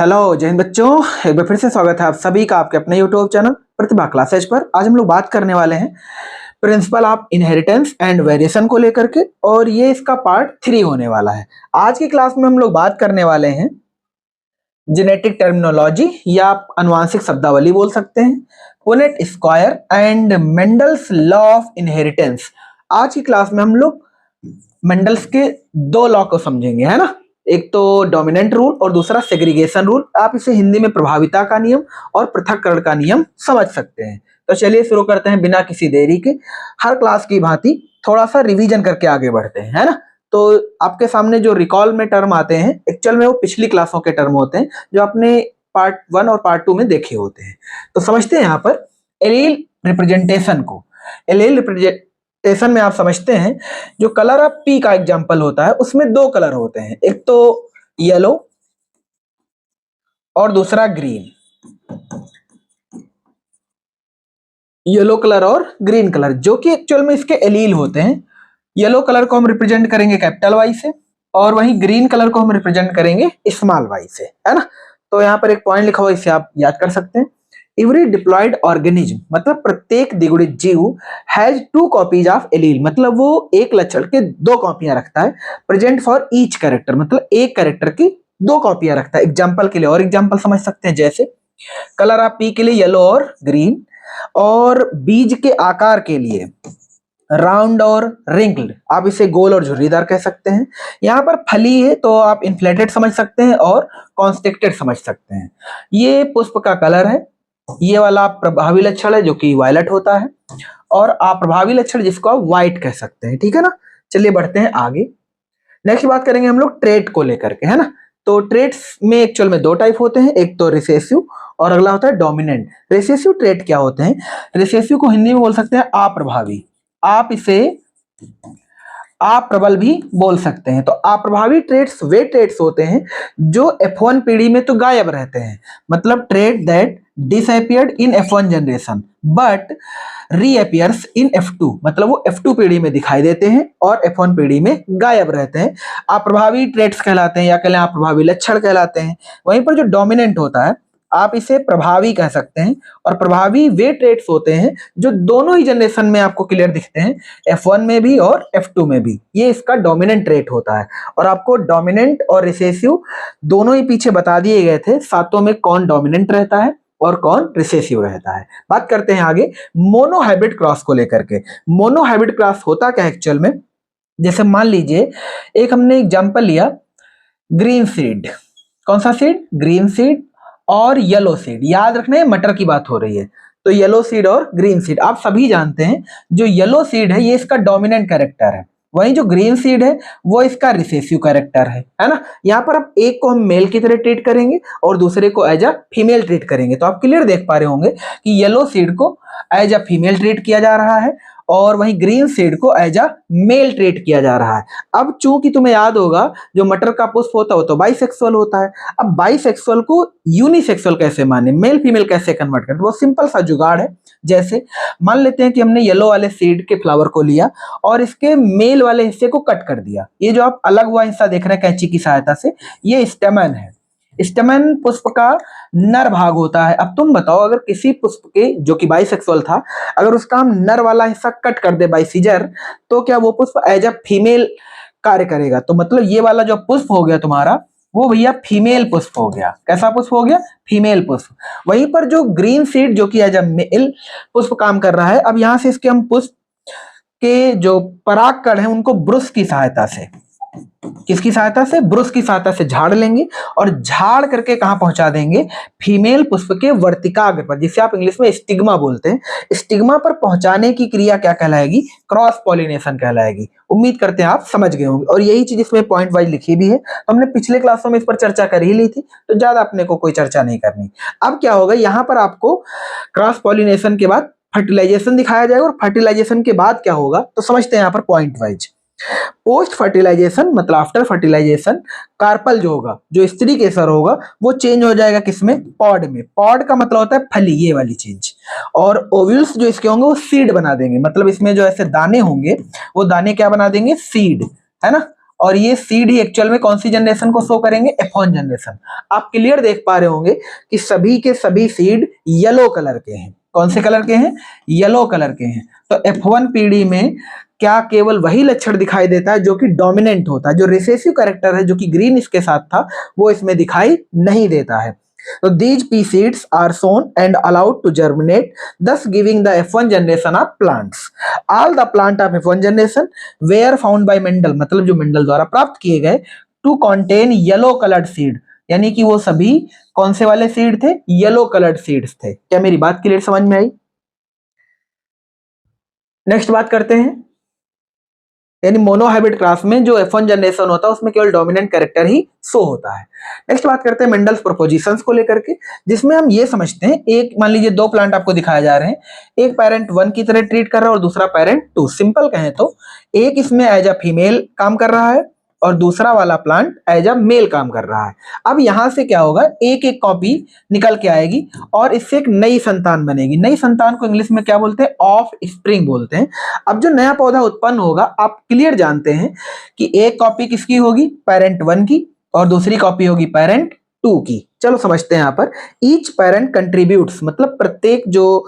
Hello जय हिंद बच्चों, एक बार फिर से स्वागत है आप सभी का आपके अपने यूट्यूब चैनल प्रतिभा क्लासेज पर। आज हम लोग बात करने वाले हैं principle of inheritance and variation को लेकर के, और ये इसका पार्ट 3 होने वाला है। आज की क्लास में हम लोग बात करने वाले हैं जेनेटिक टर्मिनोलॉजी या आप अनुवांशिक शब्दावली बोल सकते हैं, Punnett square and Mendel's law of inheritance. आज की क्लास में हम लोग मेंडल्स के दो लॉ को समझेंगे, है ना। एक तो डोमिनेंट रूल और दूसरा सेग्रीगेशन रूल। आप इसे हिंदी में प्रभाविता का नियम और पृथक्करण का नियम समझ सकते हैं। तो चलिए शुरू करते हैं बिना किसी देरी के। हर क्लास की भांति थोड़ा सा रिवीजन करके आगे बढ़ते हैं, है ना। तो आपके सामने जो रिकॉल में टर्म आते हैं, एक्चुअल में वो पिछली क्लासों के टर्म होते हैं जो आपने पार्ट 1 और पार्ट 2 में देखे होते हैं। तो समझते हैं यहाँ पर एलील रिप्रेजेंटेशन को। एलील रिप्रेजेंटेशन में आप समझते हैं जो कलर ऑफ पी का एग्जांपल होता है, उसमें दो कलर होते हैं, एक तो येलो और दूसरा ग्रीन। येलो कलर और ग्रीन कलर जो कि एक्चुअल में इसके एलील होते हैं। येलो कलर को हम रिप्रेजेंट करेंगे कैपिटल वाई से और वहीं ग्रीन कलर को हम रिप्रेजेंट करेंगे स्मॉल वाई से, है ना। तो यहाँ पर एक पॉइंट लिखा हुआ, इसे आप याद कर सकते हैं। एवरी डिप्लॉयड ऑर्गेनिज्म मतलब प्रत्येक द्विगुणित जीव हैज 2 कॉपीज ऑफ एलील, मतलब वो एक लक्षण के 2 कॉपियां रखता है। प्रेजेंट फॉर ईच कैरेक्टर मतलब एक कैरेक्टर की 2 कॉपियां रखता है। एग्जाम्पल के लिए और एग्जाम्पल समझ सकते हैं, जैसे कलर ऑफ पी के लिए येलो और ग्रीन, और बीज के आकार के लिए राउंड और रिंकल्ड, आप इसे गोल और झुर्रीदार कह सकते हैं। यहाँ पर फली है तो आप इन्फ्लेटेड समझ सकते हैं और कॉन्स्ट्रिक्टेड समझ सकते हैं। ये पुष्प का कलर है, ये वाला प्रभावी लक्षण है जो कि वायलेट होता है, और अप्रभावी लक्षण जिसको आप व्हाइट कह सकते हैं, ठीक है ना। चलिए बढ़ते हैं आगे। नेक्स्ट बात करेंगे हम लोग ट्रेट को लेकर के, है ना। तो ट्रेट्स में एक्चुअल में 2 टाइप होते हैं, एक तो रिसेसिव और अगला होता है डोमिनेंट। रिसेसिव ट्रेट क्या होते हैं? रिसेसिव को हिंदी में बोल सकते हैं अप्रभावी, आप इसे अप्रबल भी बोल सकते हैं। तो अप्रभावी ट्रेट्स वे ट्रेट्स होते हैं जो F1 पीढ़ी में तो गायब रहते हैं, मतलब trait that disappeared in F1 generation but reappears in F2, मतलब वो F2 पीढ़ी में दिखाई देते हैं और F1 पीढ़ी में गायब रहते हैं। अप्रभावी ट्रेट्स कहलाते हैं या कहें अप्रभावी लक्षण कहलाते हैं। वहीं पर जो डोमिनेंट होता है आप इसे प्रभावी कह सकते हैं, और प्रभावी वे ट्रेट्स होते हैं जो दोनों ही जनरेशन में आपको क्लियर दिखते हैं, F1 में भी और F2 में भी। ये इसका डोमिनेंट ट्रेट होता है। और आपको डोमिनेंट और रिसेसिव दोनों ही पीछे बता दिए गए थे, सातों में कौन डोमिनेंट रहता है और कौन रिसेसिव रहता है। बात करते हैं आगे मोनो हाइब्रिड क्रॉस को लेकर के। मोनो हाइब्रिड क्रॉस होता क्या है एक्चुअल में? जैसे मान लीजिए एक हमने एग्जांपल लिया ग्रीन सीड, कौन सा सीड? ग्रीन सीड और येलो सीड। याद रखना है मटर की बात हो रही है, तो येलो सीड और ग्रीन सीड आप सभी जानते हैं। जो येलो सीड है ये इसका डोमिनेंट कैरेक्टर है, वहीं जो ग्रीन सीड है वो इसका रिसेसिव कैरेक्टर है ना। यहाँ पर आप एक को हम मेल की तरह ट्रीट करेंगे और दूसरे को एज अ फीमेल ट्रीट करेंगे। तो आप क्लियर देख पा रहे होंगे कि येलो सीड को एज अ फीमेल ट्रीट किया जा रहा है और वहीं ग्रीन सीड को एज अ मेल ट्रीट किया जा रहा है। अब चूंकि तुम्हें याद होगा जो मटर का पुष्प होता है वो तो बाइसेक्सुअल होता है। अब बाइसेक्सुअल को यूनिसेक्सुअल कैसे माने, मेल फीमेल कैसे कन्वर्ट करें? वो सिंपल सा जुगाड़ है। जैसे मान लेते हैं कि हमने येलो वाले सीड के फ्लावर को लिया और इसके मेल वाले हिस्से को कट कर दिया। ये जो आप अलग हुआ हिस्सा देख रहे हैं कैंची की सहायता से, ये स्टेमन है। स्टेमन पुष्प का नर भाग होता है। अब तुम बताओ अगर किसी पुष्प के जो कि बाइसेक्सुअल था, अगर उसका हम नर वाला हिस्सा कट कर दे बाई सीजर, तो क्या वो पुष्प एज अ फीमेल कार्य करेगा? तो मतलब ये वाला जो पुष्प हो गया तुम्हारा वो भैया फीमेल पुष्प हो गया। कैसा पुष्प हो गया? फीमेल पुष्प। वहीं पर जो ग्रीन सीड जो कि एज अ मेल पुष्प काम कर रहा है, अब यहां से इसके हम पुष्प के जो परागकण है उनको ब्रुश की सहायता से, किसकी सहायता से? ब्रुश की सहायता से झाड़ लेंगे और झाड़ करके कहां पहुंचा देंगे? फीमेल पुष्प के वर्तिकाग्र पर, जिसे आप इंग्लिश में स्टिग्मा बोलते हैं। स्टिग्मा पर पहुंचाने की क्रिया क्या कहलाएगी? क्रॉस पॉलिनेशन कहलाएगी। उम्मीद करते हैं आप समझ गए होंगे, और यही चीज इसमें पॉइंट वाइज लिखी भी है। हमने पिछले क्लासों में इस पर चर्चा कर ही ली थी, तो ज्यादा अपने को कोई चर्चा नहीं करनी। अब क्या होगा, यहां पर आपको क्रॉस पॉलिनेशन के बाद फर्टिलाइजेशन दिखाया जाएगा, और फर्टिलाइजेशन के बाद क्या होगा तो समझते हैं यहाँ पर पॉइंट वाइज। पोस्ट फर्टिलाइजेशन मतलब आफ्टर फर्टिलाइजेशन कार्पल जो होगा, जो स्त्री केसर होगा, वो चेंज हो जाएगा किसमें? पॉड में। पॉड का मतलब होता है फली, ये वाली चीज। और ओव्यूल्स जो इसके होंगे वो सीड बना देंगे, मतलब इसमें जो ऐसे दाने होंगे वो दाने क्या बना देंगे? सीड, है ना। और ये सीड ही एक्चुअल में कौन सी जनरेशन को शो करेंगे, F1 जनरेशन। आप क्लियर देख पा रहे होंगे कि सभी के सभी सीड येलो कलर के हैं। कौन से कलर के हैं, येलो कलर के हैं। तो F1 पीढ़ी में क्या केवल वही लक्षण दिखाई देता है जो कि डोमिनेंट होता है, जो रिसेसिव कैरेक्टर है जो कि ग्रीन इसके साथ था वो इसमें दिखाई नहीं देता है। So these pea seeds are sown and allowed to germinate, thus giving the F1 generation of plants. All the plant of F1 generation were found by Mendel, मतलब जो मेंडल द्वारा प्राप्त किए गए, to contain yellow colored seed, यानी कि वो सभी कौन से वाले सीड थे, येलो कलर्ड सीड्स थे। क्या मेरी बात क्लियर समझ में आई? नेक्स्ट बात करते हैं, यानी मोनोहाइब्रिड क्रॉस में जो F1 जनरेशन होता है उसमें केवल डोमिनेंट कैरेक्टर ही शो होता है। नेक्स्ट बात करते हैं मेंडल्स प्रोपोजिशंस को लेकर के, जिसमें हम ये समझते हैं, एक मान लीजिए दो प्लांट आपको दिखाए जा रहे हैं, एक पेरेंट 1 की तरह ट्रीट कर रहा है और दूसरा पेरेंट 2। सिंपल कहें तो एक इसमें एज अ फीमेल काम कर रहा है और दूसरा वाला प्लांट एज अ मेल काम कर रहा है। अब यहां से क्या होगा, एक एक कॉपी निकल के आएगी और इससे एक नई संतान बनेगी। नई संतान को इंग्लिश में क्या बोलते हैं, ऑफ स्प्रिंग बोलते हैं। अब जो नया पौधा उत्पन्न होगा, आप क्लियर जानते हैं कि एक कॉपी किसकी होगी, पेरेंट 1 की, और दूसरी कॉपी होगी पेरेंट 2 की। चलो समझते हैं यहाँ पर, ईच पेरेंट कंट्रीब्यूट्स, मतलब प्रत्येक जो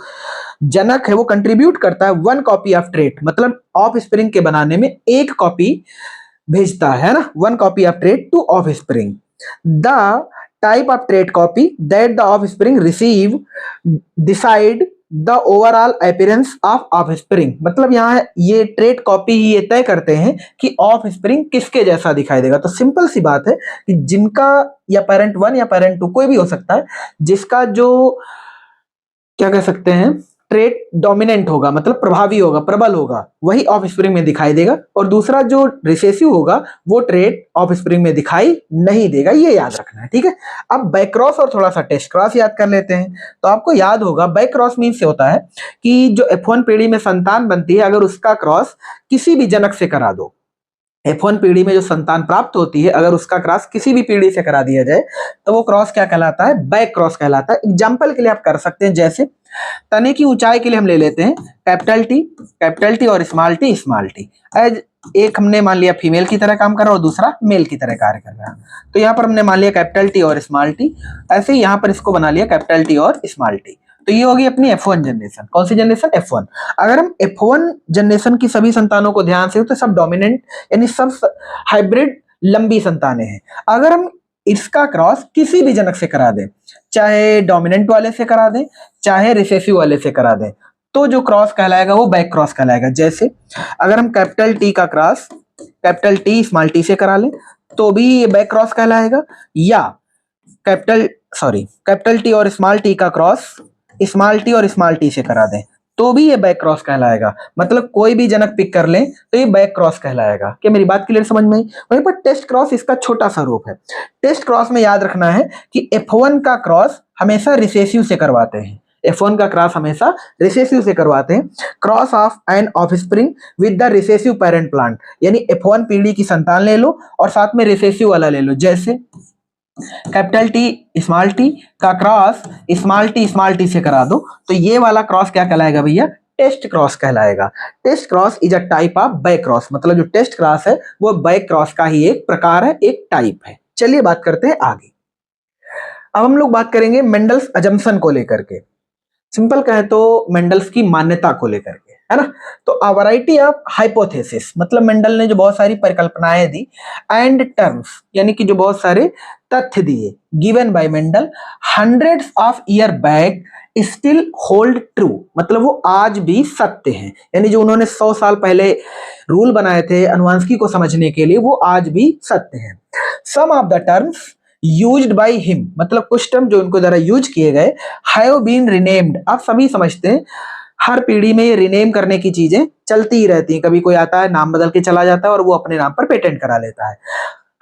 जनक है वो कंट्रीब्यूट करता है 1 कॉपी ऑफ ट्रेट, मतलब ऑफ स्प्रिंग के बनाने में एक कॉपी भेजता है ना, 1 copy of trait two of spring. The type of trait copy that the of spring receive decide the overall appearance of spring, मतलब यहाँ ये ट्रेट कॉपी ही ये तय करते हैं कि ऑफ स्प्रिंग किसके जैसा दिखाई देगा। तो सिंपल सी बात है कि जिनका, या पेरेंट 1 या पेरेंट 2 कोई भी हो सकता है, जिसका जो क्या कह सकते हैं ट्रेट डोमिनेंट होगा, मतलब प्रभावी होगा, प्रबल होगा, वही ऑफ स्प्रिंग में दिखाई देगा, और दूसरा जो रिसेसिव होगा वो ट्रेट ऑफ स्प्रिंग में दिखाई नहीं देगा। ये याद रखना है, ठीक है। अब बैक क्रॉस और थोड़ा सा टेस्ट क्रॉस याद कर लेते हैं। तो आपको याद होगा बैक क्रॉस मीन से होता है कि जो F1 पीढ़ी में संतान बनती है, अगर उसका क्रॉस किसी भी जनक से करा दो, F1 पीढ़ी में जो संतान प्राप्त होती है अगर उसका क्रॉस किसी भी पीढ़ी से करा दिया जाए तो वो क्रॉस क्या कहलाता है, बैक क्रॉस कहलाता है। एग्जाम्पल के लिए आप कर सकते हैं, जैसे तने की ऊंचाई के लिए हम ले लेते हैं कैपिटल टी और स्मॉल टी। एज एक हमने मान लिया फीमेल की तरह काम कर रहा है और दूसरा मेल की तरह कार्य कर रहा है, तो यहाँ पर हमने मान लिया कैपिटल टी और स्मॉल टी। ऐसे ही यहाँ पर इसको बना लिया कैपिटल टी और स्मॉल टी। तो ये होगी अपनी F1 जनरेशन। कौन सी जनरेशन, F1। अगर हम F1 जनरेशन की सभी संतानों को ध्यान से, तो सब डोमिनेंट यानी सब हाइब्रिड लंबी संतानें हैं। अगर हम इसका क्रॉस किसी भी जनक से करा दें, चाहे डोमिनेंट वाले से करा दें चाहे रिसेसिव वाले से करा दें, तो जो क्रॉस कहलाएगा वो बैक क्रॉस कहलाएगा। जैसे अगर हम कैपिटल टी का cross capital T small T से करा लें तो भी ये बैक क्रॉस कहलाएगा, या कैपिटल टी और स्मॉल टी का क्रॉस स्मॉल टी और स्मॉल टी से करा दें तो भी ये बैक क्रॉस कहलाएगा। मतलब कोई भी जनक पिक कर लें तो ये बैक क्रॉस कहलाएगा। क्या मेरी बात क्लियर समझ में आई? वहीं पर टेस्ट क्रॉस इसका छोटा सा रूप है। टेस्ट क्रॉस में याद रखना है कि F1 का क्रॉस हमेशा रिसेसिव से करवाते हैं, F1 का क्रॉस हमेशा रिसेसिव से करवाते हैं। Cross of an offspring with the recessive parent plant, यानी F1 पीढ़ी की संतान ले लो और साथ में रिसेसिव वाला ले लो। जैसे कैपिटल टी स्मॉल टी का क्रॉस स्मॉल टी से करा दो तो ये वाला क्रॉस क्या कहलाएगा भैया, टेस्ट क्रॉस कहलाएगा। Test cross is a type of back cross, मतलब जो टेस्ट क्रॉस है वो बैक क्रॉस का ही एक प्रकार है, एक टाइप है। चलिए बात करते हैं आगे। अब हम लोग बात करेंगे मेंडल्स अजम्पशन को लेकर के। सिंपल कहें तो मेंडल्स की मान्यता को लेकर के, है ना। तो अ वैरायटी ऑफ हाइपोथेसिस, मतलब मेंडल ने जो बहुत सारी परिकल्पनाएं दी, एंड टर्म्स यानी कि जो बहुत सारे तथ्य दिए, given by Mendel hundreds of year back still hold true, मतलब वो आज भी सत्य हैं। यानी जो उन्होंने 100 साल पहले रूल बनाए थे अनुवांशिकी को समझने के लिए वो आज भी सत्य हैं। Some of the terms used by him, मतलब कुछ टर्म जो उनको द्वारा यूज किए गए, हैव बीन रिनेम्ड। आप सभी समझते हैं हर पीढ़ी में ये रिनेम करने की चीजें चलती ही रहती हैं। कभी कोई आता है नाम बदल के चला जाता है और वो अपने नाम पर पेटेंट करा लेता है।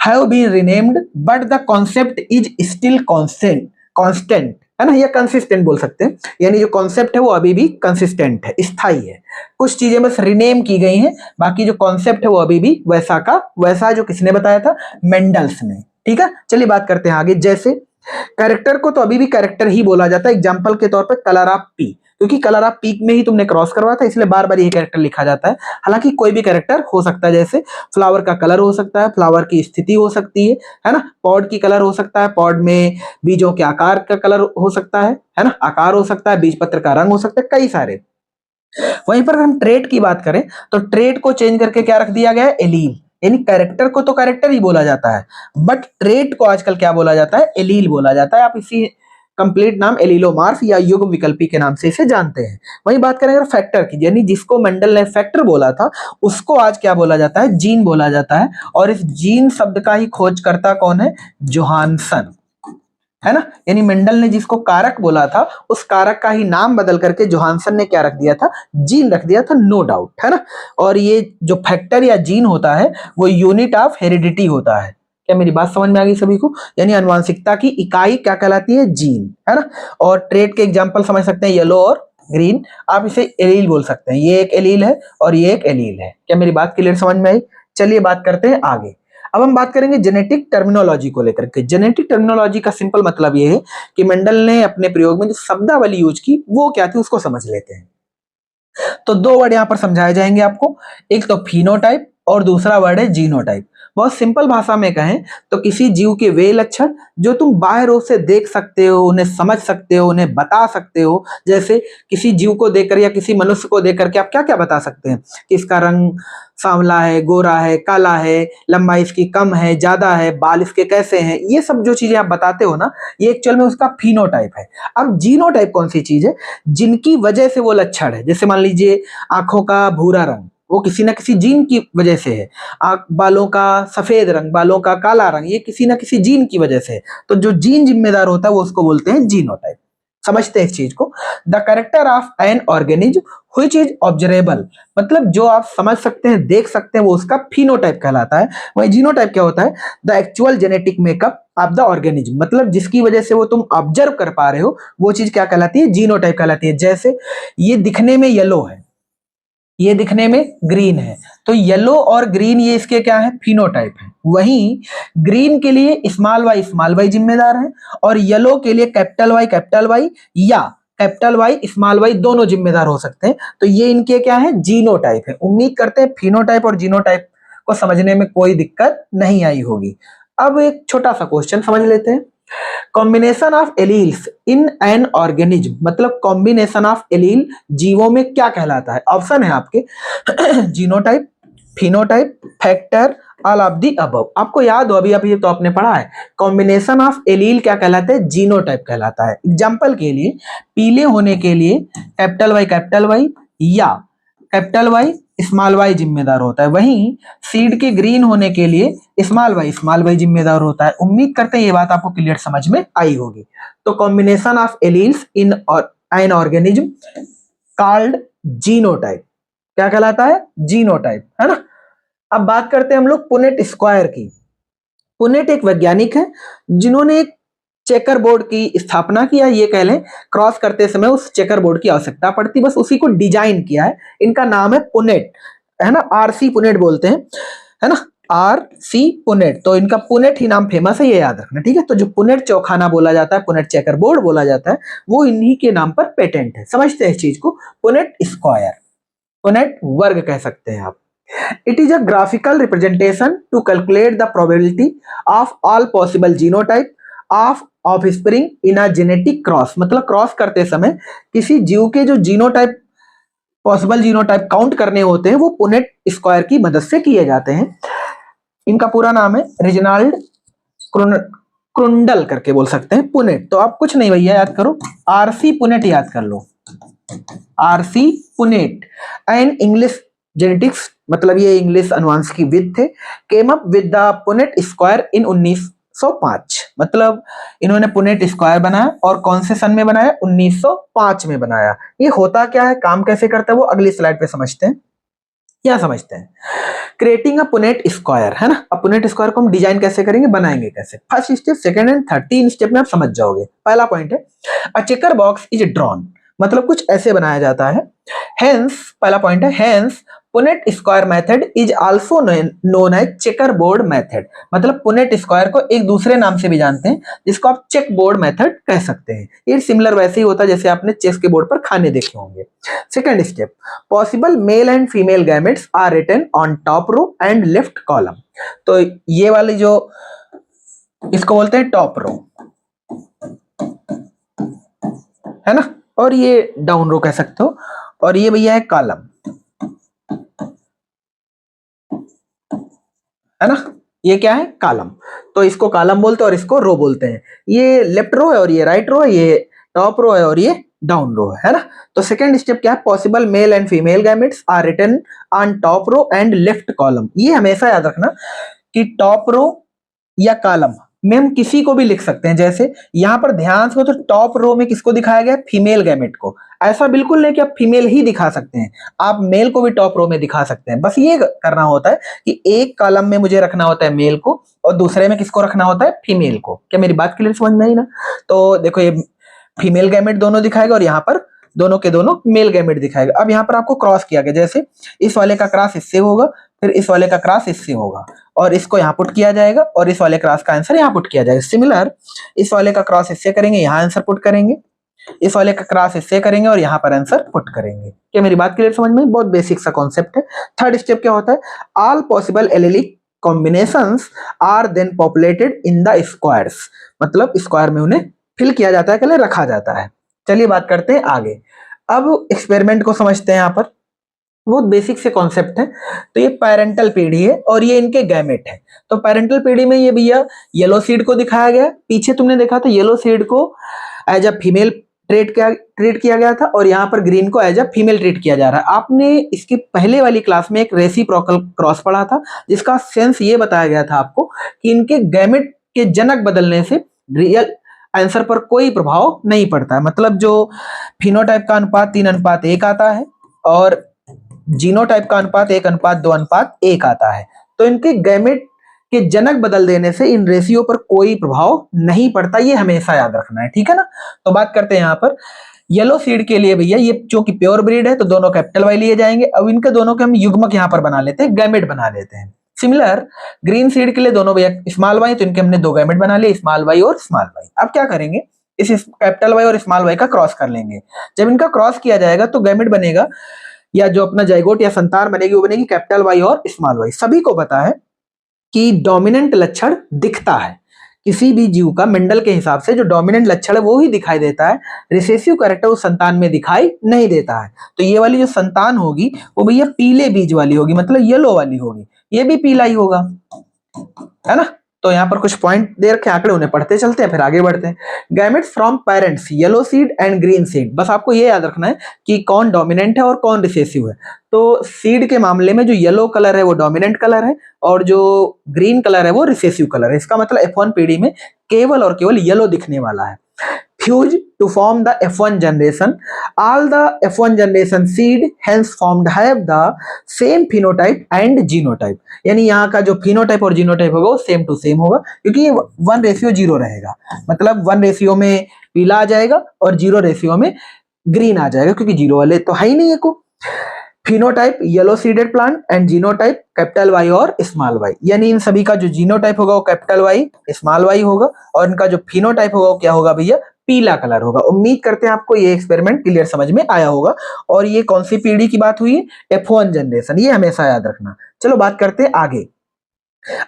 Have been renamed but the concept is still constant, है ना, या कंसिस्टेंट बोल सकते हैं। यानी जो कॉन्सेप्ट है वो अभी भी कंसिस्टेंट है, स्थायी है। कुछ चीजें बस रिनेम की गई हैं, बाकी जो कॉन्सेप्ट है वो अभी भी वैसा का वैसा, जो किसने बताया था, मेंडल्स ने। ठीक है, चलिए बात करते हैं आगे। जैसे कैरेक्टर को तो अभी भी कैरेक्टर ही बोला जाता है। एग्जाम्पल के तौर पर कलर ऑफ पी, क्योंकि कलर ऑफ पीक में ही तुमने क्रॉस करवाया था, इसलिए बार बार ये कैरेक्टर लिखा जाता है। हालांकि कोई भी कैरेक्टर हो सकता है, जैसे फ्लावर का कलर हो सकता है, फ्लावर की स्थिति हो सकती है ना, पॉड की कलर हो सकता है, पॉड में बीजों के आकार का कलर हो सकता है ना, आकार हो सकता है, बीज पत्र का रंग हो सकता है, कई सारे। वहीं पर हम ट्रेट की बात करें तो ट्रेट को चेंज करके क्या रख दिया गया है, एलील। यानी कैरेक्टर को तो कैरेक्टर ही बोला जाता है, बट ट्रेट को आजकल क्या बोला जाता है, एलील बोला जाता है। आप इसी कंप्लीट नाम एलिलोमार्फ या युग्म विकल्पी के नाम से इसे जानते हैं। वहीं बात करें अगर फैक्टर की, यानी जिसको मेंडल ने फैक्टर बोला था उसको आज क्या बोला जाता है, जीन बोला जाता है। और इस जीन शब्द का ही खोजकर्ता कौन है, जोहानसन, है ना। यानी मेंडल ने जिसको कारक बोला था उस कारक का ही नाम बदल करके जोहानसन ने क्या रख दिया था, जीन रख दिया था, नो डाउट, है ना। और ये जो फैक्टर या जीन होता है वो यूनिट ऑफ हेरिडिटी होता है। क्या मेरी बात समझ में आ गई सभी को? यानी आनुवंशिकता की इकाई क्या कहलाती है, जीन, है ना। और ट्रेट के एग्जाम्पल समझ सकते हैं, येलो और ग्रीन। आप इसे एलील बोल सकते हैं, ये एक एलील है और ये एक एलील है। क्या मेरी बात क्लियर समझ में आई? चलिए बात करते हैं आगे। अब हम बात करेंगे जेनेटिक टर्मिनोलॉजी को लेकर के। जेनेटिक टर्मिनोलॉजी का सिंपल मतलब ये है कि मेंडल ने अपने प्रयोग में जो शब्दावली यूज की वो क्या थी उसको समझ लेते हैं। तो दो वर्ड यहां पर समझाए जाएंगे आपको, एक तो फिनोटाइप और दूसरा वर्ड है जीनोटाइप। बहुत सिंपल भाषा में कहें तो किसी जीव के वे लक्षण जो तुम बाह्य रूप से देख सकते हो, उन्हें समझ सकते हो, उन्हें बता सकते हो। जैसे किसी जीव को देखकर या किसी मनुष्य को देखकर के आप क्या क्या बता सकते हैं कि इसका रंग सांवला है, गोरा है, काला है, लंबाई इसकी कम है, ज्यादा है, बाल इसके कैसे हैं, ये सब जो चीजें आप बताते हो ना, ये एक्चुअल में उसका फिनोटाइप है। अब जीनोटाइप कौन सी चीज है, जिनकी वजह से वो लक्षण है। जैसे मान लीजिए आंखों का भूरा रंग, वो किसी ना किसी जीन की वजह से है। आंख, बालों का सफेद रंग, बालों का काला रंग, ये किसी ना किसी जीन की वजह से है। तो जो जीन जिम्मेदार होता है वो उसको बोलते हैं जीनोटाइप। समझते हैं इस चीज को। The character of an organism which is observable, मतलब जो आप समझ सकते हैं, देख सकते हैं, वो उसका फिनोटाइप कहलाता है। वही जीनोटाइप क्या होता है, the actual genetic makeup of the organism, मतलब जिसकी वजह से वो तुम ऑब्जर्व कर पा रहे हो वो चीज क्या कहलाती है, जीनोटाइप कहलाती है। जैसे ये दिखने में येलो है, ये दिखने में ग्रीन है, तो येलो और ग्रीन ये इसके क्या है, फिनोटाइप है। वहीं ग्रीन के लिए स्मॉल वाई जिम्मेदार है और येलो के लिए कैपिटल वाई या कैपिटल वाई स्मॉल वाई दोनों जिम्मेदार हो सकते हैं। तो ये इनके क्या है, जीनोटाइप है। उम्मीद करते हैं फिनोटाइप और जीनोटाइप को समझने में कोई दिक्कत नहीं आई होगी। अब एक छोटा सा क्वेश्चन समझ लेते हैं। Combination of alleles in an organism, मतलब कॉम्बिनेशन ऑफ एलील जीवों में क्या कहलाता है? ऑप्शन है आपके genotype, phenotype, factor, all of the above. आपको याद हो अभी अभी तो आपने पढ़ा है, कॉम्बिनेशन ऑफ एलील क्या कहलाता है, जीनोटाइप कहलाता है। एग्जांपल के लिए पीले होने के लिए कैपिटल वाई या कैपिटल वाई स्मॉल वाई जिम्मेदार होता है। वहीं सीड के ग्रीन होने के लिए स्मॉल वाई जिम्मेदार होता है। उम्मीद करते हैं ये बात आपको क्लियर समझ में आई होगी। तो combination of alleles in an organism called genotype, क्या कहलाता है, जीनोटाइप, है ना। अब बात करते हैं हम लोग पुनेट स्क्वायर की। पुनेट एक वैज्ञानिक है जिन्होंने एक चेकर बोर्ड की स्थापना किया, ये कह लें क्रॉस करते समय उस चेकर बोर्ड की आवश्यकता पड़ती, बस उसी को डिजाइन किया है। इनका नाम है पुनेट, है ना, आरसी पुनेट बोलते हैं, है ना, आरसी पुनेट। तो इनका पुनेट ही नाम फेमस है, ये याद रखना, ठीक है। तो जो पुनेट चौखाना बोला जाता है, पुनेट चेकर बोर्ड बोला जाता है, वो इन्हीं के नाम पर पेटेंट है। समझते हैं इस चीज को। पुनेट स्क्वायर, पुनेट वर्ग कह सकते हैं आप। It is a graphical representation to calculate the probability of all possible genotype of offspring in a genetic cross, मतलब क्रॉस करते समय किसी जीव के जो जीनोटाइप, पॉसिबल जीनोटाइप काउंट करने होते हैं वो पुनेट स्क्वायर की मदद से किए जाते हैं। इनका पूरा नाम है रेजिनाल्ड क्रुंडल करके बोल सकते हैं, पुनेट। तो आप कुछ नहीं भैया याद करो, आरसी पुनेट याद कर लो, RC Punnett. And English genetics, मतलब ये इंग्लिश अनुवांशिकी थे, came up with the Punnett square in 1905, मतलब इन्होंने पुनेट स्क्वायर बनाया और कौन से सन में बनाया, 1905 में बनाया। ये होता क्या है, काम कैसे करता है, वो अगली स्लाइड पे समझते हैं। क्या समझते हैं, क्रिएटिंग अ पुनेट स्क्वायर, है ना। अब पुनेट स्क्वायर को हम डिजाइन कैसे करेंगे, बनाएंगे कैसे, first step, second and third, 3 step में आप समझ जाओगे। पहला पॉइंट है अ चेकर बॉक्स इज ड्रॉन, मतलब कुछ ऐसे बनाया जाता है। हेंस, पहला पॉइंट है, hence Punnett square method is also known as checker board method, मतलब पुनेट स्क्वायर को एक दूसरे नाम से भी जानते हैं जिसको आप चेक बोर्ड मेथड कह सकते हैं। ये सिमिलर वैसे ही होता है जैसे आपने चेस के बोर्ड पर खाने देखे होंगे। Second step, possible male and female gametes are written on top row and left column. तो ये वाली जो इसको बोलते हैं टॉप रो, है ना, और ये डाउन रो कह सकते हो, और ये भैया है कॉलम, है ना, ये क्या है कॉलम। तो इसको कॉलम बोलते हैं और इसको रो बोलते हैं। ये लेफ्ट रो है और ये राइट रो है, ये टॉप रो है और ये डाउन रो है ना। तो सेकंड स्टेप क्या है, possible male and female gametes are written on top row and left column. ये हमेशा याद रखना कि टॉप रो या कॉलम में हम किसी को भी लिख सकते हैं। जैसे यहां पर ध्यान से हो तो टॉप रो में किसको दिखाया गया, फीमेल गैमेट को। ऐसा बिल्कुल नहीं कि आप फीमेल ही दिखा सकते हैं, आप मेल को भी टॉप रो में दिखा सकते हैं। बस ये करना होता है कि एक कॉलम में मुझे रखना होता है मेल को और दूसरे में किसको रखना होता है, फीमेल को। क्या मेरी बात क्लियर समझ में आई ना। तो देखो ये फीमेल गैमेट दोनों दिखाएगा और यहाँ पर दोनों के दोनों मेल गैमेट दिखाएगा। अब यहाँ पर आपको क्रॉस किया गया, जैसे इस वाले का क्रॉस इससे होगा, फिर इस वाले का क्रॉस इससे होगा और इसको यहाँ पुट किया जाएगा और इस वाले क्रॉस का आंसर यहाँ पुट किया जाएगा। सिमिलर इस वाले का क्रॉस इससे करेंगे, यहाँ आंसर पुट करेंगे, इस वाले का क्रॉस इससे करेंगे और यहाँ पर आंसर पुट करेंगे। क्या मेरी बात क्लियर समझ में, बहुत बेसिक सा कॉन्सेप्ट है। थर्ड स्टेप क्या होता है, all possible allelic combinations are then populated in the squares, मतलब स्क्वायर में उन्हें फिल किया जाता है, के लिए रखा जाता है। चलिए बात करते हैं आगे। अब एक्सपेरिमेंट को समझते हैं। यहाँ पर बहुत बेसिक से कॉन्सेप्ट है। तो ये पेरेंटल पीढ़ी है और ये इनके गैमेट है। तो पेरेंटल पीढ़ी में ये भैया येलो सीड को दिखाया गया, पीछे तुमने देखा था येलो सीड को एज अ फीमेल ट्रीट किया गया था और यहाँ पर ग्रीन को एज अ फीमेल ट्रीट किया जा रहा है। आपने इसकी पहले वाली क्लास में एक रेसिप्रोकल क्रॉस पढ़ा था जिसका सेंस ये बताया गया था आपको कि इनके गैमेट के जनक बदलने से रियल आंसर पर कोई प्रभाव नहीं पड़ता है। मतलब जो फिनोटाइप का अनुपात 3:1 आता है और जीनोटाइप का अनुपात 1:2:1 आता है। तो इनके गैमेट के जनक बदल देने से इन रेशियो पर कोई प्रभाव नहीं पड़ता, ये हमेशा याद रखना है, ठीक है ना। तो बात करते हैं यहाँ पर येलो सीड के लिए भैया, ये जो कि प्योर ब्रीड है तो दोनों कैपिटल वाई लिए जाएंगे। अब इनके दोनों के हम युग्मक यहाँ पर बना लेते हैं, गैमेट बना लेते हैं। सिमिलर ग्रीन सीड के लिए दोनों भैया स्मॉल वाई, तो इनके हमने दो गैमेट बना लिए, स्मॉल वाई और स्मॉल वाई। अब क्या करेंगे, इस कैपिटल वाई और स्मॉल वाई का क्रॉस कर लेंगे। जब इनका क्रॉस किया जाएगा तो गैमेट बनेगा या जो अपना जाइगोट या संतान बनेगी वो बनेगी कैपिटल वाई और स्मॉल वाई। सभी को पता है कि डोमिनेंट लक्षण दिखता है, किसी भी जीव का मेंडल के हिसाब से जो डोमिनेंट लक्षण है वो ही दिखाई देता है, रिसेसिव कैरेक्टर उस संतान में दिखाई नहीं देता है। तो ये वाली जो संतान होगी वो भैया पीले बीज वाली होगी, मतलब येलो वाली होगी, ये भी पीला ही होगा, है ना। तो यहाँ पर कुछ पॉइंट दे रखे आंकड़े, उन्हें पढ़ते चलते हैं फिर आगे बढ़ते हैं। Gametes from parents yellow seed and green seed, बस आपको ये याद रखना है कि कौन डोमिनेंट है और कौन रिसेसिव है। तो सीड के मामले में जो येलो कलर है वो डोमिनेंट कलर है और जो ग्रीन कलर है वो रिसेसिव कलर है। इसका मतलब F1 पीढ़ी में केवल और केवल येलो दिखने वाला है। Fuse to form the F1 generation. All the F1 generation seed hence formed have the same phenotype and genotype. यानी यहाँ का जो phenotype और genotype होगा वो सेम टू सेम होगा, क्योंकि ये 1:0 रहेगा। मतलब 1 में पीला आ जाएगा और 0 में ग्रीन आ जाएगा, क्योंकि 0 वाले तो है ही नहीं है को। Phenotype yellow seeded plant and genotype capital Y और स्मॉल वाई, यानी इन सभी का जो जीनोटाइप होगा वो कैपिटल वाई स्मॉल वाई होगा और इनका जो फिनोटाइप होगा वो क्या होगा भैया, पीला कलर होगा। उम्मीद करते हैं आपको ये एक्सपेरिमेंट क्लियर समझ में आया होगा। और ये कौन सी पीढ़ी की बात हुई, F1 जनरेशन, ये हमेशा याद रखना। चलो बात करते हैं आगे।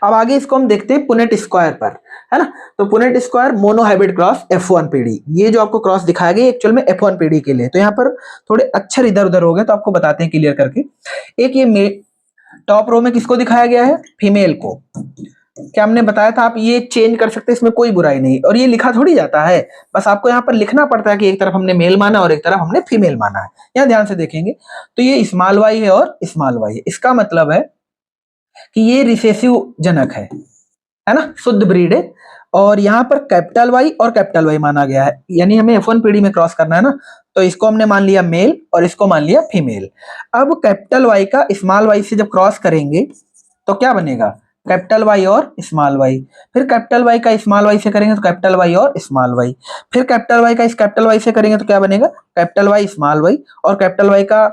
अब आगे इसको हम देखते हैं पुनेट स्क्वायर पर, है ना। तो Punnett square monohybrid cross F1 पीढ़ी, ये जो आपको क्रॉस दिखाया गया एक्चुअल में F1 पीढ़ी के लिए। तो यहाँ पर थोड़े अक्षर इधर उधर हो गए तो आपको बताते हैं क्लियर करके। एक ये टॉप रो में किसको दिखाया गया है, फीमेल को। क्या हमने बताया था, आप ये चेंज कर सकते हैं, इसमें कोई बुराई नहीं। और ये लिखा थोड़ी जाता है, बस आपको यहाँ पर लिखना पड़ता है कि एक तरफ हमने मेल माना और एक तरफ हमने फीमेल माना है। यहाँ ध्यान से देखेंगे तो ये स्मॉल वाई है और स्मॉल वाई है, इसका मतलब है कि ये रिसेसिव जनक है ना, शुद्ध ब्रीड है। और यहाँ पर कैपिटल वाई और कैपिटल वाई माना गया है, यानी हमें F1 पीढ़ी में क्रॉस करना है ना, तो इसको हमने मान लिया मेल और इसको मान लिया फीमेल। अब कैपिटल वाई का स्मॉल वाई से जब क्रॉस करेंगे तो क्या बनेगा, कैपिटल वाई और स्मॉल वाई। फिर कैपिटल वाई का स्मॉल वाई से करेंगे तो कैपिटल वाई और स्मॉल वाई। फिर कैपिटल वाई का इस कैपिटल वाई से करेंगे तो क्या बनेगा, कैपिटल वाई स्मॉल वाई। और कैपिटल वाई का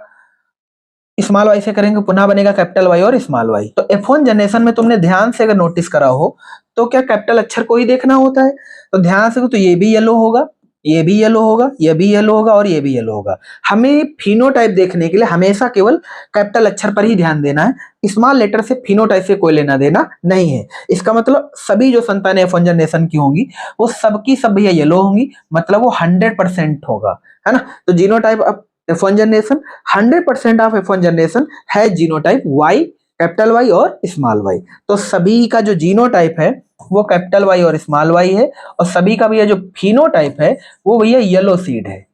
स्मॉल वाई से करेंगे पुनः बनेगा कैपिटल वाई और स्मॉल वाई। तो F1 जनरेशन में तुमने ध्यान से अगर नोटिस करा हो तो क्या कैपिटल अक्षर को ही देखना होता है? तो ध्यान से, तो ये भी येलो होगा, ये भी येलो होगा, ये भी येलो होगा और ये भी येलो होगा। हमें फिनोटाइप देखने के लिए हमेशा केवल कैपिटल अक्षर पर ही ध्यान देना है, स्मॉल लेटर से फिनोटाइप से कोई लेना देना नहीं है। इसका मतलब सभी जो संतानें F1 जनरेशन की होंगी वो सबकी सब भैया येलो होंगी, मतलब वो 100% होगा, है ना। तो genotype of F1 generation, 100% of F1 generation है जीनोटाइप वाई, कैपिटल वाई और स्मॉल वाई। तो सभी का जो जीनोटाइप है वो कैपिटल वाई और स्मॉल वाई है, और सभी का भैया जो फिनोटाइप है वो भैया येलो सीड है।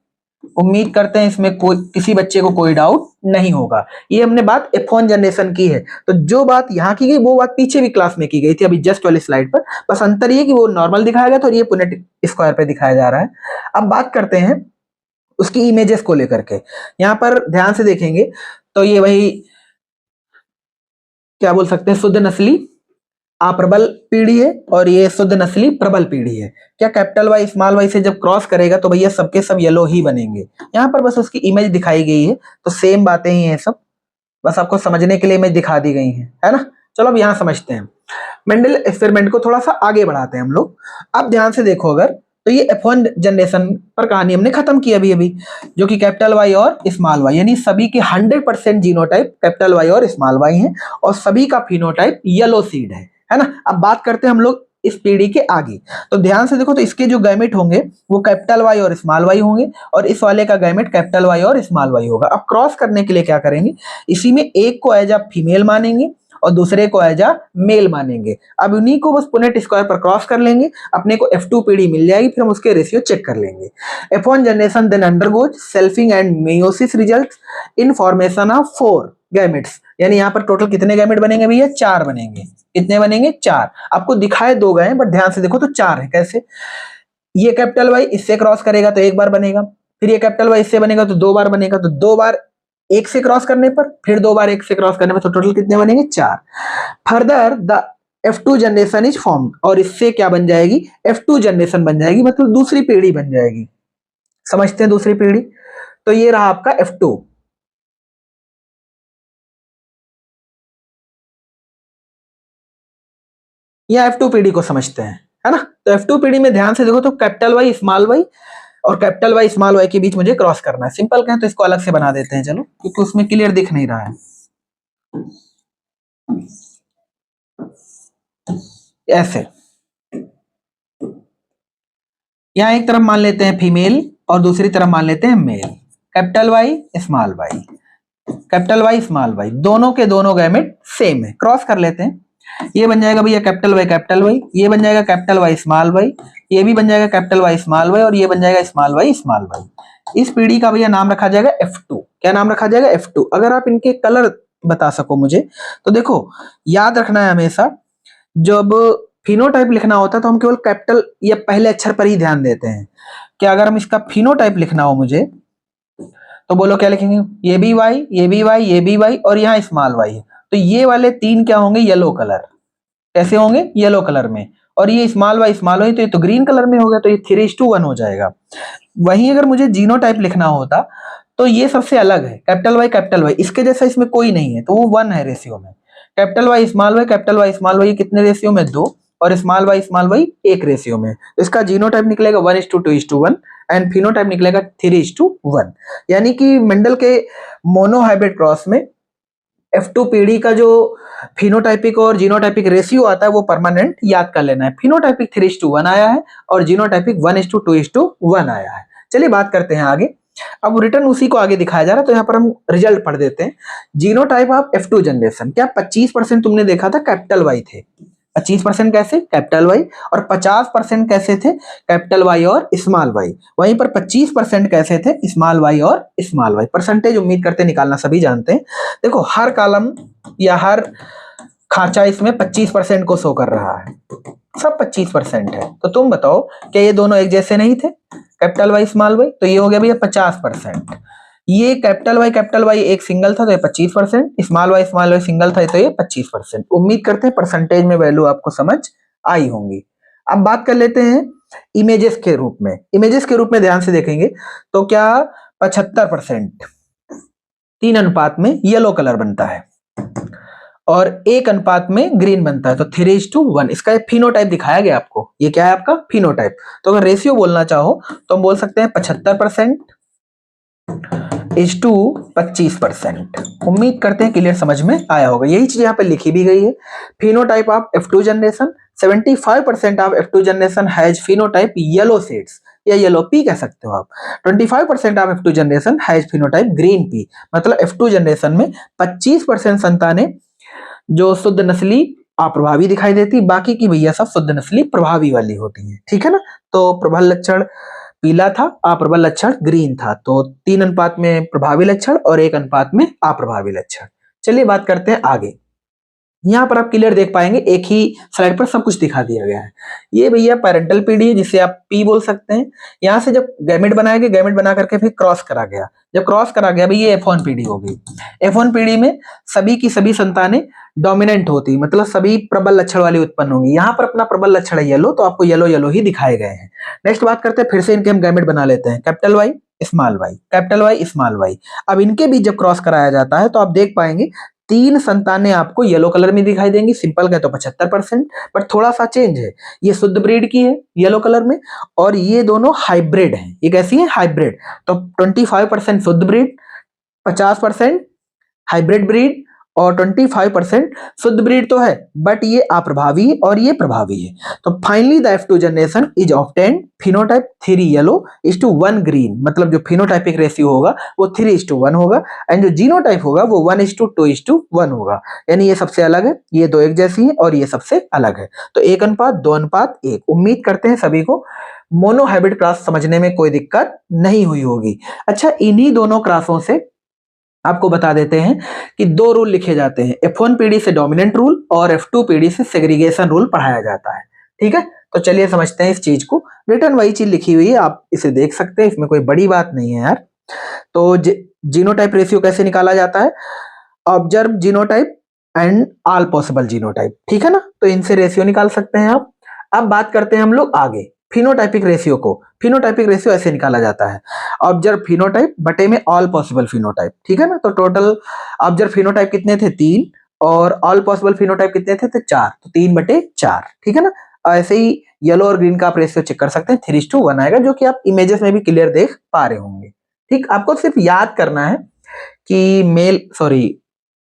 उम्मीद करते हैं इसमें कोई किसी बच्चे को कोई डाउट नहीं होगा। ये हमने बात F1 जनरेशन की है, तो जो बात यहाँ की गई वो बात पीछे भी क्लास में की गई थी, अभी जस्ट वाली स्लाइड पर। बस अंतर ये कि वो नॉर्मल दिखाया गया था और ये पुनेट स्क्वायर पे दिखाया जा रहा है। अब बात करते हैं उसकी इमेजेस को लेकर के। यहाँ पर ध्यान से देखेंगे तो ये वही क्या बोल सकते हैं, शुद्ध नस्ली अप्रबल पीढ़ी है और ये शुद्ध नस्ली प्रबल पीढ़ी है। क्या कैपिटल वाई स्मॉल वाई से जब क्रॉस करेगा तो भैया सबके सब येलो ही बनेंगे। यहाँ पर बस उसकी इमेज दिखाई गई है, तो सेम बातें ही हैं सब, बस आपको समझने के लिए इमेज दिखा दी गई है ना। चलो अब यहाँ समझते हैं, मेंडल एक्सपेरिमेंट को थोड़ा सा आगे बढ़ाते हैं हम लोग। अब ध्यान से देखो अगर, तो ये F1 जनरेशन पर कहानी हमने खत्म की अभी अभी, जो कि कैपिटल वाई और स्मॉल वाई, यानी सभी के 100% जीनोटाइप कैपिटल वाई और स्मॉल वाई हैं, और सभी का फिनोटाइप येलो सीड है ना। अब बात करते हैं हम लोग इस पीढ़ी के आगे। तो ध्यान से देखो, तो इसके जो गैमेट होंगे वो कैपिटल वाई और स्मॉल वाई होंगे, और इस वाले का गैमेट कैपिटल वाई और स्मॉल वाई होगा। अब क्रॉस करने के लिए क्या करेंगे, इसी में एक को एज अ फीमेल मानेंगे और दूसरे को एज अ मेल मानेंगे। अब उन्हीं को बस पुनेट स्क्वायर पर क्रॉस कर लेंगे, अपने को F2 पीढ़ी मिल जाएगी, फिर हम उसके रेशियो चेक कर लेंगे। F1 generation then undergoes selfing and meiosis results in formation of 4 gametes, यानी यहाँ पर टोटल कितने गैमेट बनेंगे भैया, 4 बनेंगे। कितने बनेंगे, 4। आपको दिखाए 2 गए बट ध्यान से देखो तो 4 है। कैसे, ये कैपिटल वाई इससे क्रॉस करेगा तो एक बार बनेगा, फिर ये कैपिटल वाई इससे बनेगा तो 2 बार बनेगा, तो 2 बार एक से क्रॉस करने पर, फिर 2 बार एक से क्रॉस करने पर, तो टोटल कितने बनेंगे, 4। Further the F2 generation is form, और इससे क्या बन जाएगी, F2 जनरेशन बन जाएगी, मतलब दूसरी पीढ़ी बन जाएगी। समझते हैं दूसरी पीढ़ी, तो ये रहा आपका F2। या F2 पीढ़ी को समझते हैं, है ना। तो F2 पीढ़ी में ध्यान से देखो तो कैपिटल वाई स्मॉल वाई और कैपिटल वाई स्मॉल वाई के बीच मुझे क्रॉस करना है। सिंपल कहें तो इसको अलग से बना देते हैं, चलो, क्योंकि उसमें क्लियर दिख नहीं रहा है। ऐसे यहाँ एक तरफ मान लेते हैं फीमेल और दूसरी तरफ मान लेते हैं male. Capital Y small Y, capital Y small Y, दोनों के दोनों गैमेट सेम है, क्रॉस कर लेते हैं। ये बन जाएगा भैया कैपिटल वाई, ये बन जाएगा कैपिटल वाई स्मॉल वाई, ये भी बन जाएगा कैपिटल वाई स्मॉल वाई, और ये बन जाएगा स्मॉल वाई। इस पीढ़ी का भैया नाम रखा जाएगा F2। क्या नाम रखा जाएगा, F2। अगर आप इनके कलर बता सको मुझे, तो देखो याद रखना है हमेशा, जब फिनोटाइप लिखना होता है तो हम केवल कैपिटल या पहले अक्षर पर ही ध्यान देते हैं। क्या अगर हम इसका फिनोटाइप लिखना हो मुझे, तो बोलो क्या लिखेंगे, ये भी वाई, ये भी वाई, ये भी वाई, और यहाँ स्मॉल वाई है, तो ये वाले 3 क्या होंगे, येलो कलर। कैसे होंगे, येलो कलर में। और ये स्मॉल वाई तो ये तो ग्रीन कलर में हो गया, तो ये 3:1 हो जाएगा। वहीं अगर मुझे जीनोटाइप लिखना होता तो ये सबसे अलग है, कैपिटल वाई, इसके जैसा इसमें कोई नहीं है, तो वो 1 है रेशियो में। कैपिटल वाई स्मॉल वाई कितने रेशियो में, 2, और स्मॉल वाई 1 रेशियो में। तो इसका जीनोटाइप निकलेगा 1:2:1 एंड फिनोटाइप निकलेगा 3:1। यानी कि मेंडल के मोनोहाइब्रिड क्रॉस में F2 पीढ़ी का जो फिनोटाइपिक और जीनोटाइपिक रेशियो आता है वो परमानेंट याद कर लेना है। फिनोटाइपिक 3:1 आया है और जीनोटाइपिक 1:2:1 आया है। चलिए बात करते हैं आगे। अब रिटर्न उसी को आगे दिखाया जा रहा है, तो यहाँ पर हम रिजल्ट पढ़ देते हैं। जीनोटाइप ऑफ F2 जनरेशन, क्या 25% तुमने देखा था कैपिटल वाई थे, 25% कैसे, कैपिटल वाई, और 50% कैसे थे, कैपिटल वाई और स्मॉल वाई। वहीं पर 25% कैसे थे, स्मॉल वाई और स्मॉल वाई। परसेंटेज उम्मीद करते निकालना सभी जानते हैं। देखो हर कॉलम या हर खांचा इसमें 25% को शो कर रहा है, सब 25% है। तो तुम बताओ क्या ये दोनों एक जैसे नहीं थे, कैपिटल वाई स्मॉल वाई, तो ये हो गया भैया 50%। ये कैपिटल वाई एक सिंगल था तो ये 25%, स्मॉल वाई सिंगल था तो ये 25%। उम्मीद करते हैं परसेंटेज में वैल्यू आपको समझ आई होंगी। अब बात कर लेते हैं इमेजेस के रूप में। इमेजेस के रूप में ध्यान से देखेंगे तो क्या 75%, 3 अनुपात में येलो कलर बनता है और 1 अनुपात में ग्रीन बनता है, तो 3:1। इसका एक फिनोटाइप दिखाया गया आपको, ये क्या है आपका फिनोटाइप। तो अगर रेशियो बोलना चाहो तो हम बोल सकते हैं 75% इज टू 25%। उम्मीद करते हैं क्लियर समझ में आया होगा। यही चीज यहाँ पे लिखी भी गई है। Phenotype of F2 generation, 75% of F2 generation has phenotype yellow seeds या येलो पी कह सकते हो आप। 25% of F2 generation has phenotype green pea. मतलब F2 जनरेशन में 25% संतानें जो शुद्ध नस्ली अप्रभावी दिखाई देती, बाकी की भैया सब शुद्ध नस्ली प्रभावी वाली होती है। ठीक है ना। तो प्रबल लक्षण पीला था, अप्रबल लक्षण ग्रीन था। तो 3 अनुपात में प्रभावी लक्षण और 1 अनुपात में अप्रभावी लक्षण। चलिए बात करते हैं आगे। यहाँ पर आप क्लियर देख पाएंगे, एक ही स्लाइड पर सब कुछ दिखा दिया गया है। ये भैया पेरेंटल पीढ़ी है, जिसे आप पी बोल सकते हैं। यहाँ से जब गैमेट बनाया गया, गैमेट बना करके फिर क्रॉस करा गया। जब क्रॉस करा गया भाई, ये F1 पीढ़ी हो गई। F1 पीढ़ी में सभी की सभी संतानें डोमिनेंट होती, मतलब सभी प्रबल लक्षण वाली उत्पन्न होंगी। यहाँ पर अपना प्रबल लक्षण है येलो, तो आपको येलो येलो ही दिखाए गए हैं। नेक्स्ट बात करते हैं, फिर से इनके हम गैमेट बना लेते हैं। Capital Y small Y, capital Y small Y. अब इनके बीच जब क्रॉस कराया जाता है तो आप देख पाएंगे 3 संतानें आपको येलो कलर में दिखाई देंगी। सिंपल कहे तो 75%, पर थोड़ा सा चेंज है। ये शुद्ध ब्रीड की है येलो कलर में, और ये दोनों हाइब्रिड हैं। ये कैसी है? हाइब्रिड। तो 25% शुद्ध ब्रीड, 50% हाइब्रिड ब्रीड और 25% शुद्ध ब्रीड तो है, बट ये अप्रभावी और ये प्रभावी है। तो finally the F2 generation is obtained phenotype 3 yellow is to 1 green. मतलब जो फिनोटाइपिक रेशियो होगा वो 3:1 होगा, एंड जो जीनोटाइप होगा वो 1:2:1 होगा। यानी ये सबसे अलग है, ये दो एक जैसी है और ये सबसे अलग है। तो 1 अनुपात 2 अनुपात 1। उम्मीद करते हैं सभी को मोनो हाइब्रिड क्रॉस समझने में कोई दिक्कत नहीं हुई होगी। अच्छा, इन्हीं दोनों क्रॉसों से आपको बता देते हैं कि 2 रूल लिखे जाते हैं। F1 पीढ़ी से डोमिनेंट रूल और F2 पीढ़ी से सेग्रीगेशन रूल पढ़ाया जाता है। ठीक है, तो चलिए समझते हैं इस चीज को। रिटर्न वही चीज लिखी हुई है, आप इसे देख सकते हैं, इसमें कोई बड़ी बात नहीं है यार। तो जीनोटाइप रेशियो कैसे निकाला जाता है? Observe genotype and all possible genotype. ठीक है ना, तो इनसे रेशियो निकाल सकते हैं आप। अब बात करते हैं हम लोग आगे फिनोटाइपिक रेशियो को। फिनोटाइपिक रेशियो ऐसे निकाला जाता है, ऑब्जर्व फिनोटाइप बटे में ऑल पॉसिबल फिनोटाइप। ठीक है ना, तो टोटल ऑब्जर्व फिनोटाइप कितने थे? 3, और ऑल पॉसिबल फिनोटाइप कितने थे? 4। तो 3/4। ठीक है ना। ऐसे ही येलो और ग्रीन का आप रेशियो चेक कर सकते हैं, 3:1 आएगा, जो कि आप इमेजेस में भी क्लियर देख पा रहे होंगे। ठीक, आपको सिर्फ याद करना है कि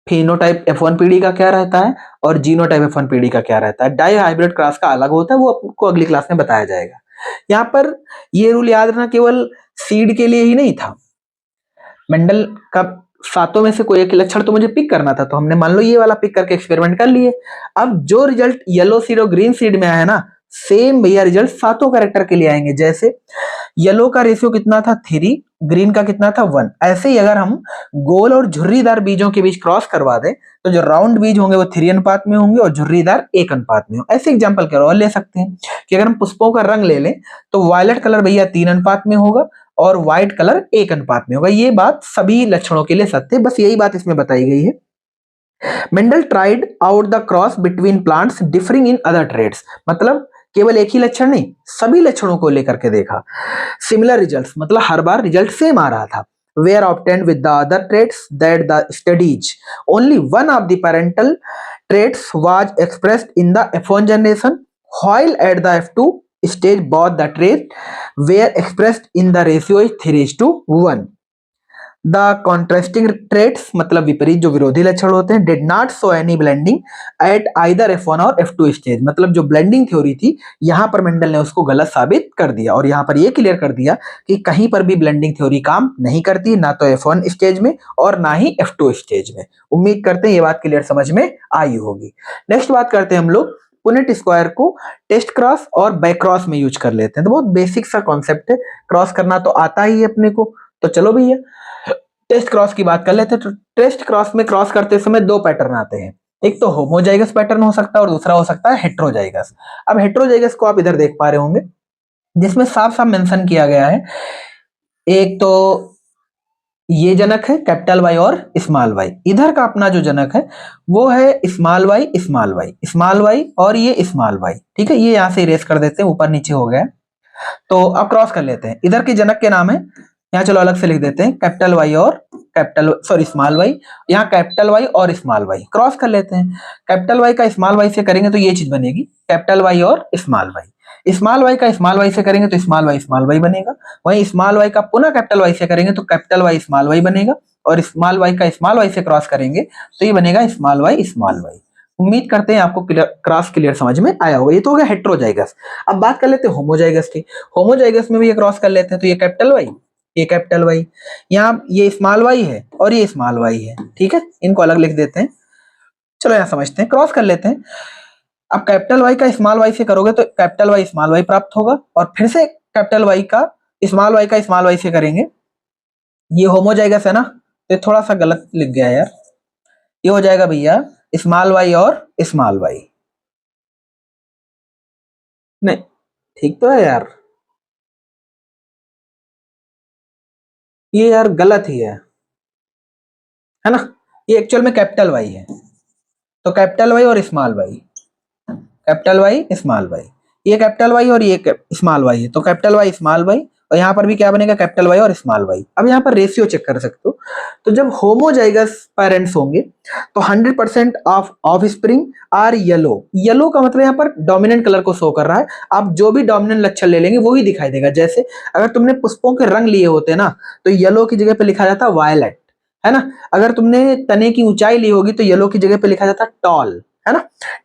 फिनोटाइप F1 पीढ़ी का क्या रहता है और जीनोटाइप F1 पीढ़ी का क्या रहता है। डाई हाइब्रिड क्रॉस का अलग होता है, वो आपको अगली क्लास में बताया जाएगा। यहाँ पर ये रूल याद रखना केवल सीड के लिए ही नहीं था। मेंडल का 7 में से कोई एक लक्षण तो मुझे पिक करना था, तो हमने मान लो ये वाला पिक करके एक्सपेरिमेंट कर लिए। अब जो रिजल्ट येलो सीड और ग्रीन सीड में आया है ना, सेम भैया रिजल्ट 7 कैरेक्टर के लिए आएंगे। जैसे येलो का रेशियो कितना था? 3, ग्रीन का कितना था? 1। ऐसे ही अगर हम गोल और झुर्रीदार बीजों के बीच क्रॉस करवा दें तो जो राउंड बीज होंगे वो 3 अनुपात में होंगे और झुर्रीदार 1 अनुपात में होंगे। ऐसे एग्जांपल के और ले सकते हैं कि अगर हम पुष्पों का रंग ले लें तो वायलेट कलर भैया 3 अनुपात में होगा और व्हाइट कलर 1 अनुपात में होगा। ये बात सभी लक्षणों के लिए सत्य है, बस यही बात इसमें बताई गई है। Mendel tried out the cross between plants differing in other traits. मतलब केवल एक ही लक्षण नहीं, सभी लक्षणों को लेकर के देखा। सिमिलर रिजल्ट्स, मतलब हर बार रिजल्ट सेम आ रहा था। Were obtained with the other traits that the studies only one of the parental traits was expressed in the F1 generation, while at the F2 stage both the traits were expressed in the ratio is 3:1. The contrasting traits, मतलब विपरीत जो विरोधी लक्षण होते हैं, did not show any blending at either F1 और F2 stage. मतलब जो ब्लेंडिंग थ्योरी थी यहाँ पर मेंडल ने उसको गलत साबित कर दिया और यहाँ पर ये क्लियर कर दिया कि कहीं पर भी ब्लेंडिंग थ्योरी काम नहीं करती, ना तो F1 स्टेज में और ना ही F2 स्टेज में। उम्मीद करते हैं ये बात क्लियर समझ में आई होगी। नेक्स्ट बात करते हैं हम लोग पुनेट स्क्वायर को टेस्ट क्रॉस और बैक क्रॉस में यूज कर लेते हैं। तो बहुत बेसिक सा कॉन्सेप्ट है, क्रॉस करना तो आता ही है अपने को। तो चलो भैया टेस्ट क्रॉस की बात कर लेते हैं। तो टेस्ट क्रॉस में क्रॉस करते समय 2 पैटर्न आते हैं, एक तो होमोजाइगस पैटर्न हो सकता है और दूसरा हो सकता है हेट्रोजाइगस। अब हेट्रोजाइगस को आप इधर देख पा रहे होंगे, जिसमें साफ साफ मेंशन किया गया है, एक तो ये जनक है कैपिटल वाई और स्मॉल वाई। इधर का अपना जो जनक है वो है small Y small Y small Y और ये स्मॉल वाई। ठीक है, ये यहां से इरेज कर देते हैं, ऊपर नीचे हो गया। तो अब क्रॉस कर लेते हैं। इधर के जनक के नाम है, यहाँ चलो अलग से लिख देते हैं, कैपिटल वाई और कैपिटल सॉरी स्मॉल वाई, यहाँ कैपिटल वाई और स्मॉल वाई क्रॉस कर लेते हैं। कैपिटल वाई का स्मॉल वाई से करेंगे तो ये चीज बनेगी कैपिटल वाई और स्मॉल वाई। स्मॉल वाई का स्मॉल वाई से करेंगे तो स्मॉल वाई बनेगा। वहीं स्मॉल वाई का पुनः कैपिटल वाई से करेंगे तो कैपिटल वाई स्मॉल वाई बनेगा, और स्मॉल वाई का स्मॉल वाई से क्रॉस करेंगे तो ये बनेगा स्मॉल वाई स्मॉल वाई। उम्मीद करते हैं आपको क्रॉस क्लियर समझ में आया होगा। ये तो हो गया हेट्रोजाइगस। अब बात कर लेते हैं होमोजाइगस की। होमोजाइगस में भी ये क्रॉस कर लेते हैं तो ये कैपिटल वाई, ये कैपिटल वाई, यहाँ ये स्मॉल वाई है और ये स्मॉल वाई है, ठीक है, इनको अलग लिख देते हैं। चलो यहाँ समझते हैं, क्रॉस कर लेते हैं। अब कैपिटल वाई का स्मॉल वाई से करोगे तो कैपिटल वाई स्मॉल वाई प्राप्त होगा, और फिर से कैपिटल वाई का स्मॉल वाई से करेंगे। ये होमोजाइगस है ना, तो थोड़ा सा गलत लिख गया यार, ये हो जाएगा भैया स्मॉल वाई और स्मॉल वाई। नहीं ठीक तो है यार, ये यार गलत ही है ना। ये एक्चुअल में कैपिटल वाई है, तो कैपिटल वाई और small Y, capital Y small Y, ये कैपिटल वाई और ये स्मॉल वाई है, तो कैपिटल वाई स्मॉल वाई, और यहाँ पर भी क्या बनेगा कैपिटल वाई और स्मॉल वाई। अब यहाँ पर रेशियो चेक कर सकते हो, तो जब होमोजाइगस पेरेंट्स होंगे तो 100% of offspring are yellow. Yellow का मतलब यहाँ पर डोमिनेंट कलर को शो कर रहा है। आप जो भी डोमिनेंट लक्षण ले लेंगे वो ही दिखाई देगा। जैसे अगर तुमने पुष्पों के रंग लिए होते ना तो येलो की जगह पे लिखा जाता वायलेट, है ना। अगर तुमने तने की ऊंचाई ली होगी तो येलो की जगह पे लिखा जाता टॉल, है ना।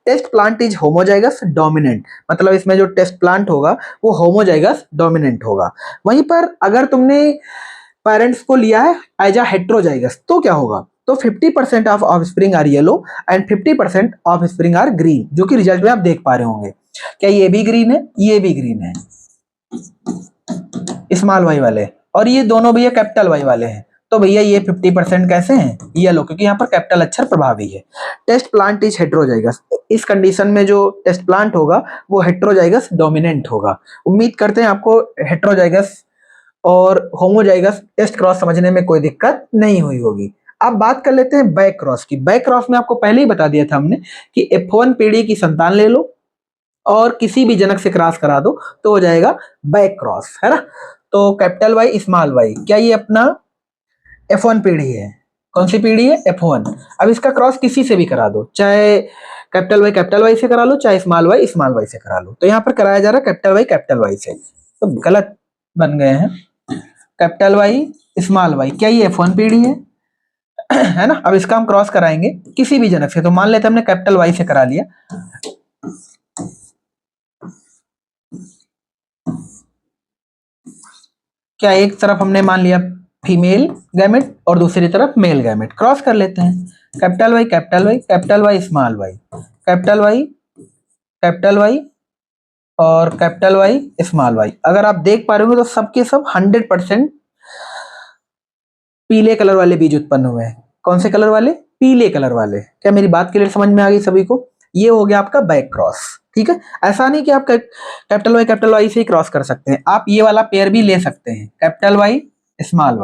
Test plant is homozygous dominant, मतलब इसमें जो टेस्ट प्लांट होगा वो होमोजाइगस डोमिनेंट होगा। वहीं पर अगर तुमने पेरेंट्स को लिया है एज अ हेट्रोजाइगस तो क्या होगा, तो 50% of offspring are yellow and 50% offspring are green, जो कि रिजल्ट में आप देख पा रहे होंगे। क्या ये भी ग्रीन है, ये भी ग्रीन है स्मॉल वाई वाले, और ये दोनों भैया कैपिटल वाई वाले हैं, तो भैया ये 50% कैसे हैं, येलो, क्योंकि यहाँ पर कैपिटल अक्षर प्रभावी है। टेस्ट प्लांट इज हेट्रोजाइगस, इस कंडीशन में जो टेस्ट प्लांट होगा वो हेट्रोजाइगस डोमिनेंट होगा। उम्मीद करते हैं आपको हेट्रोजाइगस और होमोजाइगस टेस्ट क्रॉस समझने में कोई दिक्कत नहीं हुई होगी। अब बात कर लेते हैं बैक क्रॉस की। बैक क्रॉस में आपको पहले ही बता दिया था हमने कि F1 पीढ़ी की संतान ले लो और किसी भी जनक से क्रॉस करा दो तो हो जाएगा बैक क्रॉस, है ना। तो कैपिटल वाई स्मॉल वाई, क्या ये अपना F1 पीढ़ी है? कौन सी पीढ़ी है? F1। अब इसका क्रॉस किसी से भी करा दो, चाहे कैपिटल वाई से करा लो, चाहे स्मॉल वाई से करा लो। तो यहाँ पर कराया जा रहा है कैपिटल वाई से, तो गलत बन गए हैं। कैपिटल वाई स्मॉल वाई, क्या ये F1 पीढ़ी है? है ना। अब इसका हम क्रॉस कराएंगे किसी भी जनक से, तो मान लेते हमने कैपिटल वाई से करा लिया, क्या एक तरफ हमने मान लिया फीमेल गैमेट और दूसरी तरफ मेल गैमेट, क्रॉस कर लेते हैं। Capital Y small Y, capital Y और कैपिटल वाई स्मॉल वाई। अगर आप देख पा रहे हो तो सबके सब 100% पीले कलर वाले बीज उत्पन्न हुए हैं। कौन से कलर वाले? पीले कलर वाले। क्या मेरी बात क्लियर समझ में आ गई सभी को? ये हो गया आपका बैक क्रॉस, ठीक है। ऐसा नहीं कि आप कैपिटल वाई से ही क्रॉस कर सकते हैं, आप ये वाला पेयर भी ले सकते हैं, कैपिटल वाई स्मॉल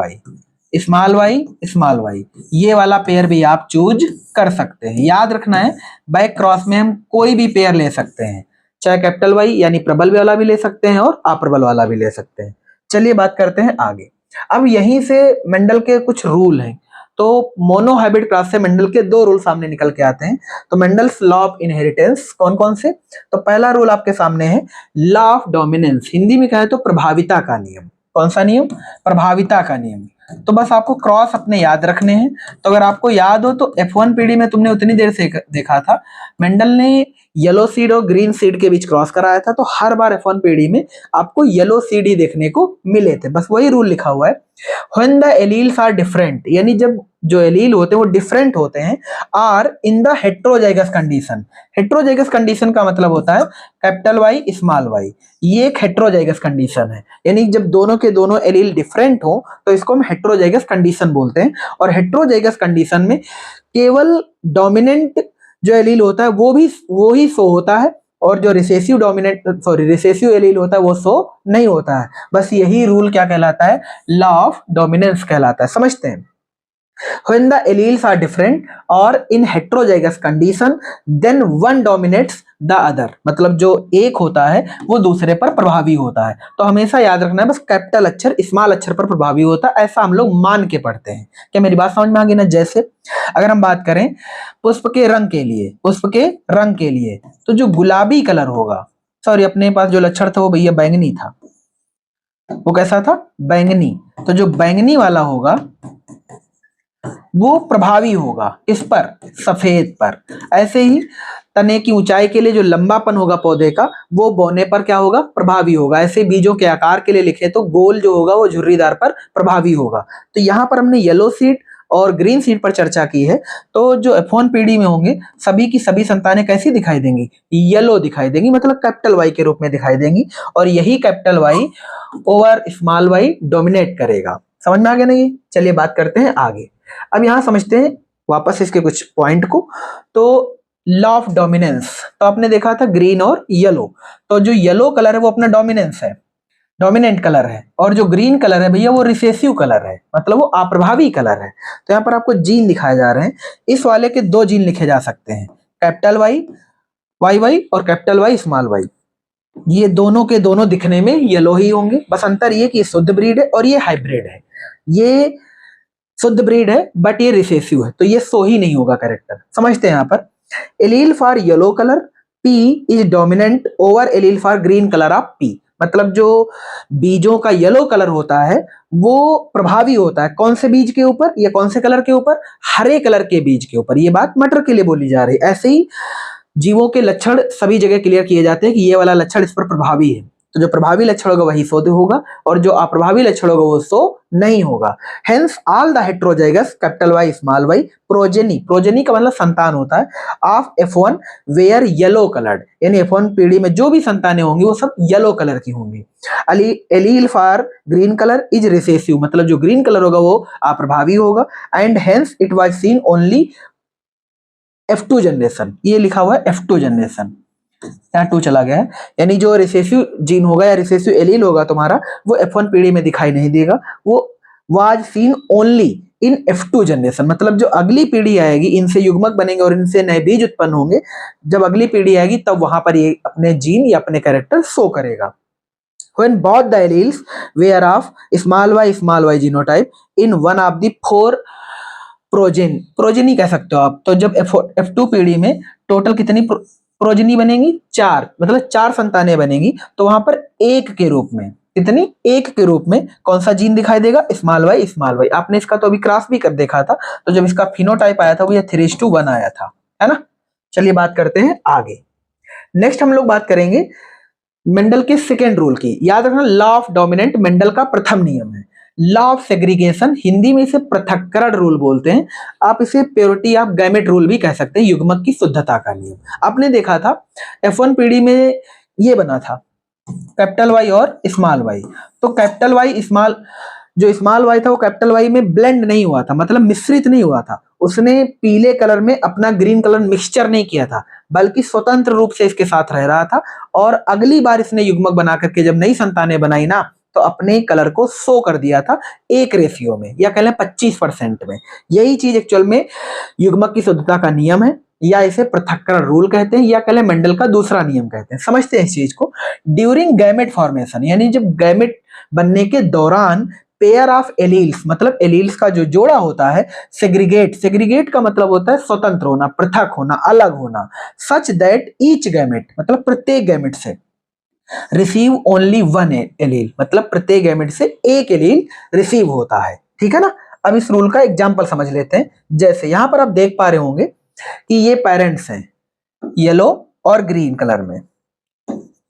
वाई, ये वाला पेयर भी आप चूज कर सकते हैं। याद रखना है बैक क्रॉस में हम कोई भी पेयर ले सकते हैं, चाहे कैपिटल वाई यानी प्रबल वाला भी ले सकते हैं और अप्रबल वाला भी ले सकते हैं। चलिए बात करते हैं आगे। अब यहीं से मेंडल के कुछ रूल हैं। तो मोनोहाइब्रिड क्रॉस से मेंडल के 2 रूल सामने निकल के आते हैं। तो मेंडल्स लॉ ऑफ इनहेरिटेंस कौन कौन से? तो पहला रूल आपके सामने है लॉ ऑफ डोमिनेंस, हिंदी में कहे तो प्रभाविता का नियम। कौन सा नियम? प्रभाविता का नियम। तो बस आपको क्रॉस अपने याद रखने हैं। तो अगर आपको याद हो तो F1 पीढ़ी में तुमने उतनी देर से देखा था, मेंडल ने येलो सीड और ग्रीन सीड के बीच क्रॉस कराया था, तो हर बार F1 पीढ़ी में आपको येलो सीड ही देखने को मिले थे। बस वही रूल लिखा हुआ है, when the alleles are different, यानी जब जो एलील होते हैं वो डिफरेंट होते हैं, are in the heterozygous condition. Heterozygous condition का मतलब होता है कैपिटल वाई स्मॉल वाई, ये एक हेट्रोजाइगस कंडीशन है। यानी जब दोनों के दोनों एलील डिफरेंट हो तो इसको हम हेट्रोजाइगस कंडीशन बोलते हैं। और हेट्रोजाइगस कंडीशन में केवल डोमिनेंट जो एलील होता है वो ही शो होता है, और जो रिसेसिव एलील होता है वो शो नहीं होता है। बस यही रूल क्या कहलाता है? लॉ ऑफ डोमिनेंस कहलाता है। समझते हैं, when the alleles are different or in heterozygous condition then one dominates the other, मतलब जो एक होता है वो दूसरे पर प्रभावी होता है। तो हमेशा याद रखना है बस कैपिटल अक्षर स्मॉल अक्षर पर प्रभावी होता है, ऐसा हम लोग मान के पढ़ते हैं। क्या मेरी बात समझ में आ गई ना? जैसे अगर हम बात करें पुष्प के रंग के लिए, पुष्प के रंग के लिए तो जो गुलाबी कलर होगा, सॉरी अपने पास जो लक्षण था वो भैया बैंगनी था, वो कैसा था? बैंगनी। तो जो बैंगनी वाला होगा वो प्रभावी होगा इस पर, सफेद पर। ऐसे ही तने की ऊंचाई के लिए जो लंबापन होगा पौधे का वो बोने पर क्या होगा? प्रभावी होगा। ऐसे बीजों के आकार के लिए लिखे तो गोल जो होगा वो झुर्रीदार पर प्रभावी होगा। तो यहाँ पर हमने येलो सीड और ग्रीन सीड पर चर्चा की है। तो जो F1 पीढ़ी में होंगे सभी की सभी संतानें कैसी दिखाई देंगी? येलो दिखाई देंगी, मतलब कैपिटल वाई के रूप में दिखाई देंगी। और यही capital Y over small Y dominate करेगा। समझ में आ गया ना ये? चलिए बात करते हैं आगे। अब यहां समझते हैं वापस इसके कुछ पॉइंट को। तो लॉ ऑफ डोमिनेंस, तो आपने देखा था ग्रीन और येलो, तो जो येलो कलर है वो अपना डोमिनेंस है, डोमिनेंट कलर है, और जो ग्रीन कलर है भैया वो रिसेसिव कलर है, मतलब वो अप्रभावी कलर है। तो यहाँ पर आपको जीन दिखाए जा रहे हैं, इस वाले के दो जीन लिखे जा सकते हैं, कैपिटल वाई वाई वाई और कैपिटल वाई स्मॉल वाई। ये दोनों के दोनों दिखने में येलो ही होंगे, बस अंतर ये कि ये शुद्ध ब्रीड है और ये हाइब्रिड है। ये शुद्ध ब्रीड है बट ये रिसेसिव है, तो ये सो ही नहीं होगा कैरेक्टर। समझते हैं यहाँ पर allele for yellow colour P is dominant over allele for green colour of P, मतलब जो बीजों का येलो कलर होता है वो प्रभावी होता है कौन से बीज के ऊपर या कौन से कलर के ऊपर? हरे कलर के बीज के ऊपर। ये बात मटर के लिए बोली जा रही है। ऐसे ही जीवों के लक्षण सभी जगह क्लियर किए जाते हैं कि ये वाला लक्षण इस पर प्रभावी है, तो जो प्रभावी लक्षण होगा वही शोध होगा और जो अप्रभावी लक्षण होगा वो सो नहीं होगा। Hence all the heterozygous capital Y small Y progeny, progeny का मतलब संतान होता है, of F1 where yellow coloured, यानी F1 पीढ़ी में जो भी संतानें होंगी वो सब येलो कलर की होंगी। Allele for green colour is recessive, मतलब जो ग्रीन कलर होगा वो अप्रभावी होगा। And hence it was seen only F2 generation, ये लिखा हुआ है F2 जनरेशन, यहाँ 2 चला गया है, यानी जो रिसेसिव जीन होगा या रिसेसिव एलील होगा तुम्हारा वो F1 पीढ़ी में दिखाई नहीं देगा, वो was seen only in F2 generation, मतलब जो अगली पीढ़ी आएगी इनसे युग्मक बनेंगे और इनसे नए बीज उत्पन्न होंगे, जब अगली पीढ़ी आएगी तब वहां पर ये अपने जीन या अपने कैरेक्टर शो करेगा। When both the alleles were of small y genotype in one of the four progeny कह सकते हो आप। तो जब F2 पीढ़ी में टोटल कितनी प्रोजेनी बनेंगी? 4, मतलब 4 संतानें बनेंगी। तो वहां पर एक के रूप में कितनी? एक के रूप में कौन सा जीन दिखाई देगा? Small Y. आपने इसका तो अभी क्रॉस भी कर देखा था, तो जब इसका फिनोटाइप आया था वो ये 3:1 आया था, है ना। चलिए बात करते हैं आगे। नेक्स्ट हम लोग बात करेंगे मेंडल के सेकेंड रूल की। याद रखना लॉ ऑफ डोमिनेंट मेंडल का प्रथम नियम है। लॉ ऑफ सेग्रीगेशन, हिंदी में इसे पृथक्करण रूल बोलते हैं, आप इसे प्योरिटी ऑफ गैमेट रूल भी कह सकते हैं, युग्मक की शुद्धता का नियम। आपने देखा था F1 पीढ़ी में ये बना था कैपिटल वाई और स्मॉल वाई, तो कैपिटल वाई स्मॉल, जो स्मॉल वाई था वो कैपिटल वाई में ब्लेंड नहीं हुआ था, मतलब मिश्रित नहीं हुआ था, उसने पीले कलर में अपना ग्रीन कलर मिक्सचर नहीं किया था, बल्कि स्वतंत्र रूप से इसके साथ रह रहा था। और अगली बार इसने युग्मक बना करके जब नई संतानें बनाई ना, तो अपने कलर को शो कर दिया था एक रेशियो में, या कह लें 25% में। यही चीज एक्चुअल में युग्मक की शुद्धता का नियम है, या इसे पृथक्करण रूल कहते हैं, या कह लें मेंडल का दूसरा नियम कहते हैं। समझते हैं इस चीज को। ड्यूरिंग गैमेट फॉर्मेशन, यानी जब गैमेट बनने के दौरान पेयर ऑफ एलील्स, मतलब एलील्स का जो जोड़ा होता है, सेग्रीगेट का मतलब होता है स्वतंत्र होना, पृथक होना, अलग होना, सच दैट ईच गैमेट, मतलब प्रत्येक गैमेट से रिसीव ओनली वन एलील, मतलब प्रत्येक गैमेट से एक एलील रिसीव होता है। ठीक है ना। अब इस रूल का एग्जांपल समझ लेते हैं। जैसे यहां पर आप देख पा रहे होंगे कि ये पेरेंट्स हैं येलो और ग्रीन कलर में,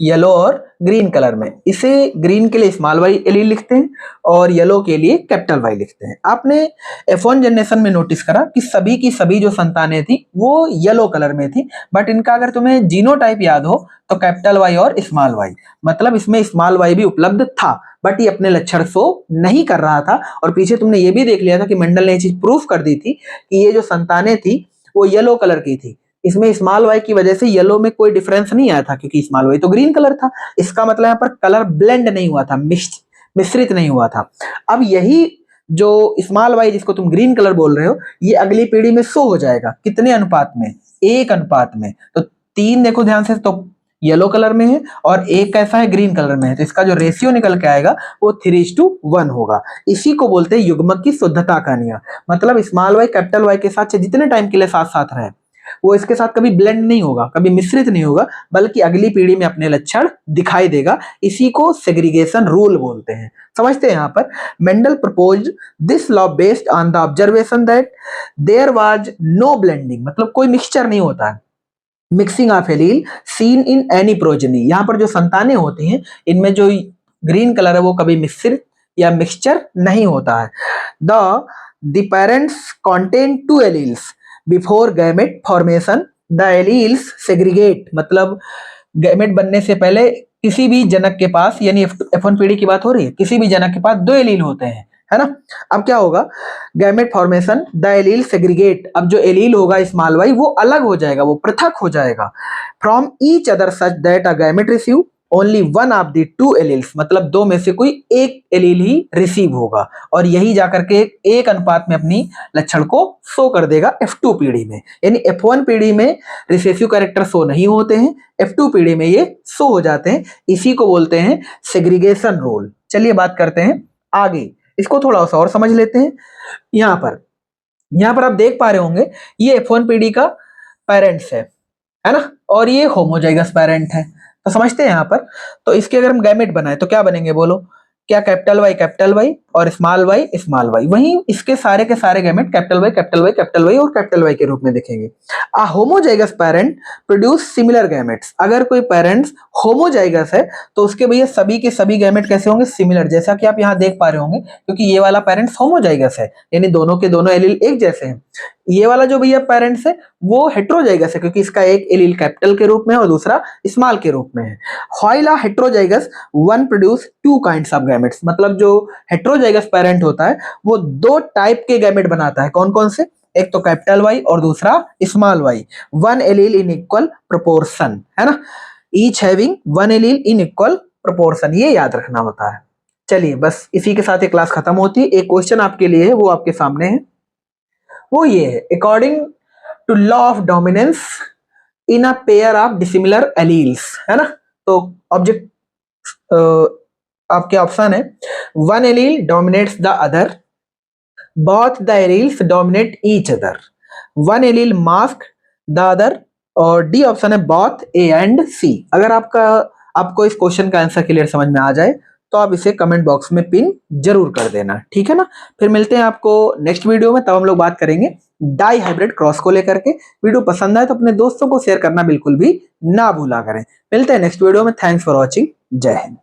येलो और ग्रीन कलर में। इसे ग्रीन के लिए स्मॉल वाई एलील लिखते हैं और येलो के लिए कैपिटल वाई लिखते हैं। आपने F1 जनरेशन में नोटिस करा कि सभी की सभी जो संतानें थी वो येलो कलर में थी, बट इनका अगर तुम्हें जीनोटाइप याद हो तो कैपिटल वाई और स्मॉल वाई, मतलब इसमें स्मॉल वाई भी उपलब्ध था, बट ये अपने लक्षण शो नहीं कर रहा था। और पीछे तुमने ये भी देख लिया था कि मेंडल ने ये चीज प्रूफ कर दी थी कि ये जो संतानें थी वो येलो कलर की थी। इसमें स्मॉल वाई की वजह से येलो में कोई डिफरेंस नहीं आया था, क्योंकि स्मॉल वाई तो ग्रीन कलर था। इसका मतलब यहाँ पर कलर ब्लेंड नहीं हुआ था, मिश्रित नहीं हुआ था। अब यही जो स्मॉल वाई जिसको तुम ग्रीन कलर बोल रहे हो, ये अगली पीढ़ी में शो हो जाएगा। कितने अनुपात में? 1 अनुपात में। तो 3 देखो ध्यान से, तो येलो कलर में है और एक कैसा है, ग्रीन कलर में है, तो इसका जो रेशियो निकल के आएगा वो 3:1 होगा। इसी को बोलते हैं युग्मक की शुद्धता का नियम। मतलब स्मॉल वाई कैपिटल वाई के साथ जितने टाइम के लिए साथ साथ रहे वो इसके साथ कभी ब्लेंड नहीं होगा, कभी मिश्रित नहीं होगा, बल्कि अगली पीढ़ी में अपने लक्षण दिखाई देगा। इसी को सेग्रीगेशन रूल बोलते हैं। समझते हैं यहाँ पर, Mendel proposed this law based on the observation that there was no blending, मतलब कोई मिक्सचर नहीं होता है, mixing of allele seen in any progeny. यहाँ पर जो संतानें होती हैं इनमें जो ग्रीन कलर है वो कभी मिश्रित या मिक्सचर नहीं होता है। The parents contain 2 alleles before gamete formation, the alleles segregate, मतलब गैमेट बनने से पहले किसी भी जनक के पास, यानी F1 पीढ़ी की बात हो रही है, किसी भी जनक के पास 2 एलील होते हैं, है ना। अब क्या होगा, gamete formation, the allele segregate, अब जो एलील होगा स्मॉल वाई वो अलग हो जाएगा, वो पृथक हो जाएगा from each other such that a gamete receive only one of the 2 alleles, मतलब 2 में से कोई एक एलील ही रिसीव होगा और यही जाकर के एक अनुपात में अपनी लक्षण को शो कर देगा F2 पीढ़ी में। यानी F1 पीढ़ी में रिसेसिव कैरेक्टर शो नहीं होते हैं, F2 पीढ़ी में ये शो हो जाते हैं। इसी को बोलते हैं सेग्रीगेशन रूल। चलिए बात करते हैं आगे, इसको थोड़ा सा और समझ लेते हैं। यहाँ पर आप देख पा रहे होंगे ये F1 पीढ़ी का पेरेंट्स है ना, और ये होमोजाइगस पेरेंट है। तो समझते हैं यहाँ पर, तो इसके अगर हम गैमेट बनाए तो क्या बनेंगे बोलो, क्या कैपिटल वाई और स्मॉल वाई, वहीं इसके सारे के सारे गैमेट कैपिटल वाई और कैपिटल वाई के रूप में दिखेंगे। A homozygous parent produce similar gametes, अगर कोई पेरेंट्स होमोजाइगस है तो उसके भैया सभी के सभी गैमेट कैसे होंगे, सिमिलर, जैसा कि आप यहाँ देख पा रहे होंगे, क्योंकि ये वाला पेरेंट्स होमोजाइगस है, यानी दोनों के दोनों एलील एक जैसे हैं। ये वाला जो भैया पेरेंट्स है वो हेट्रोजाइगस है, क्योंकि इसका एक एलील कैपिटल के रूप में है और दूसरा स्मॉल के रूप में है। While a heterozygous one produce 2 kinds of gametes, मतलब जो हेट्रोजाइगस पेरेंट होता है वो 2 टाइप के गैमेट बनाता है। कौन कौन से, एक तो कैपिटल वाई और दूसरा small Y, 1 allele in equal proportion, है ना, each having 1 allele in equal proportion, ये याद रखना होता है। चलिए बस इसी के साथ ये क्लास खत्म होती है। एक क्वेश्चन आपके लिए है, वो आपके सामने है, वो ये है, according to law of dominance in a pair of dissimilar alleles, है ना। तो ऑब्जेक्ट आपके ऑप्शन है, 1 allele dominates the other, both the alleles dominate each other, 1 allele mask the other, और डी ऑप्शन है both A and C। अगर आपको इस क्वेश्चन का आंसर क्लियर समझ में आ जाए तो आप इसे कमेंट बॉक्स में पिन जरूर कर देना, ठीक है ना। फिर मिलते हैं आपको नेक्स्ट वीडियो में, तब हम लोग बात करेंगे डाई हाइब्रिड क्रॉस को लेकर के। वीडियो पसंद आए तो अपने दोस्तों को शेयर करना बिल्कुल भी ना भूला करें। मिलते हैं नेक्स्ट वीडियो में। Thanks for watching. जय हिंद।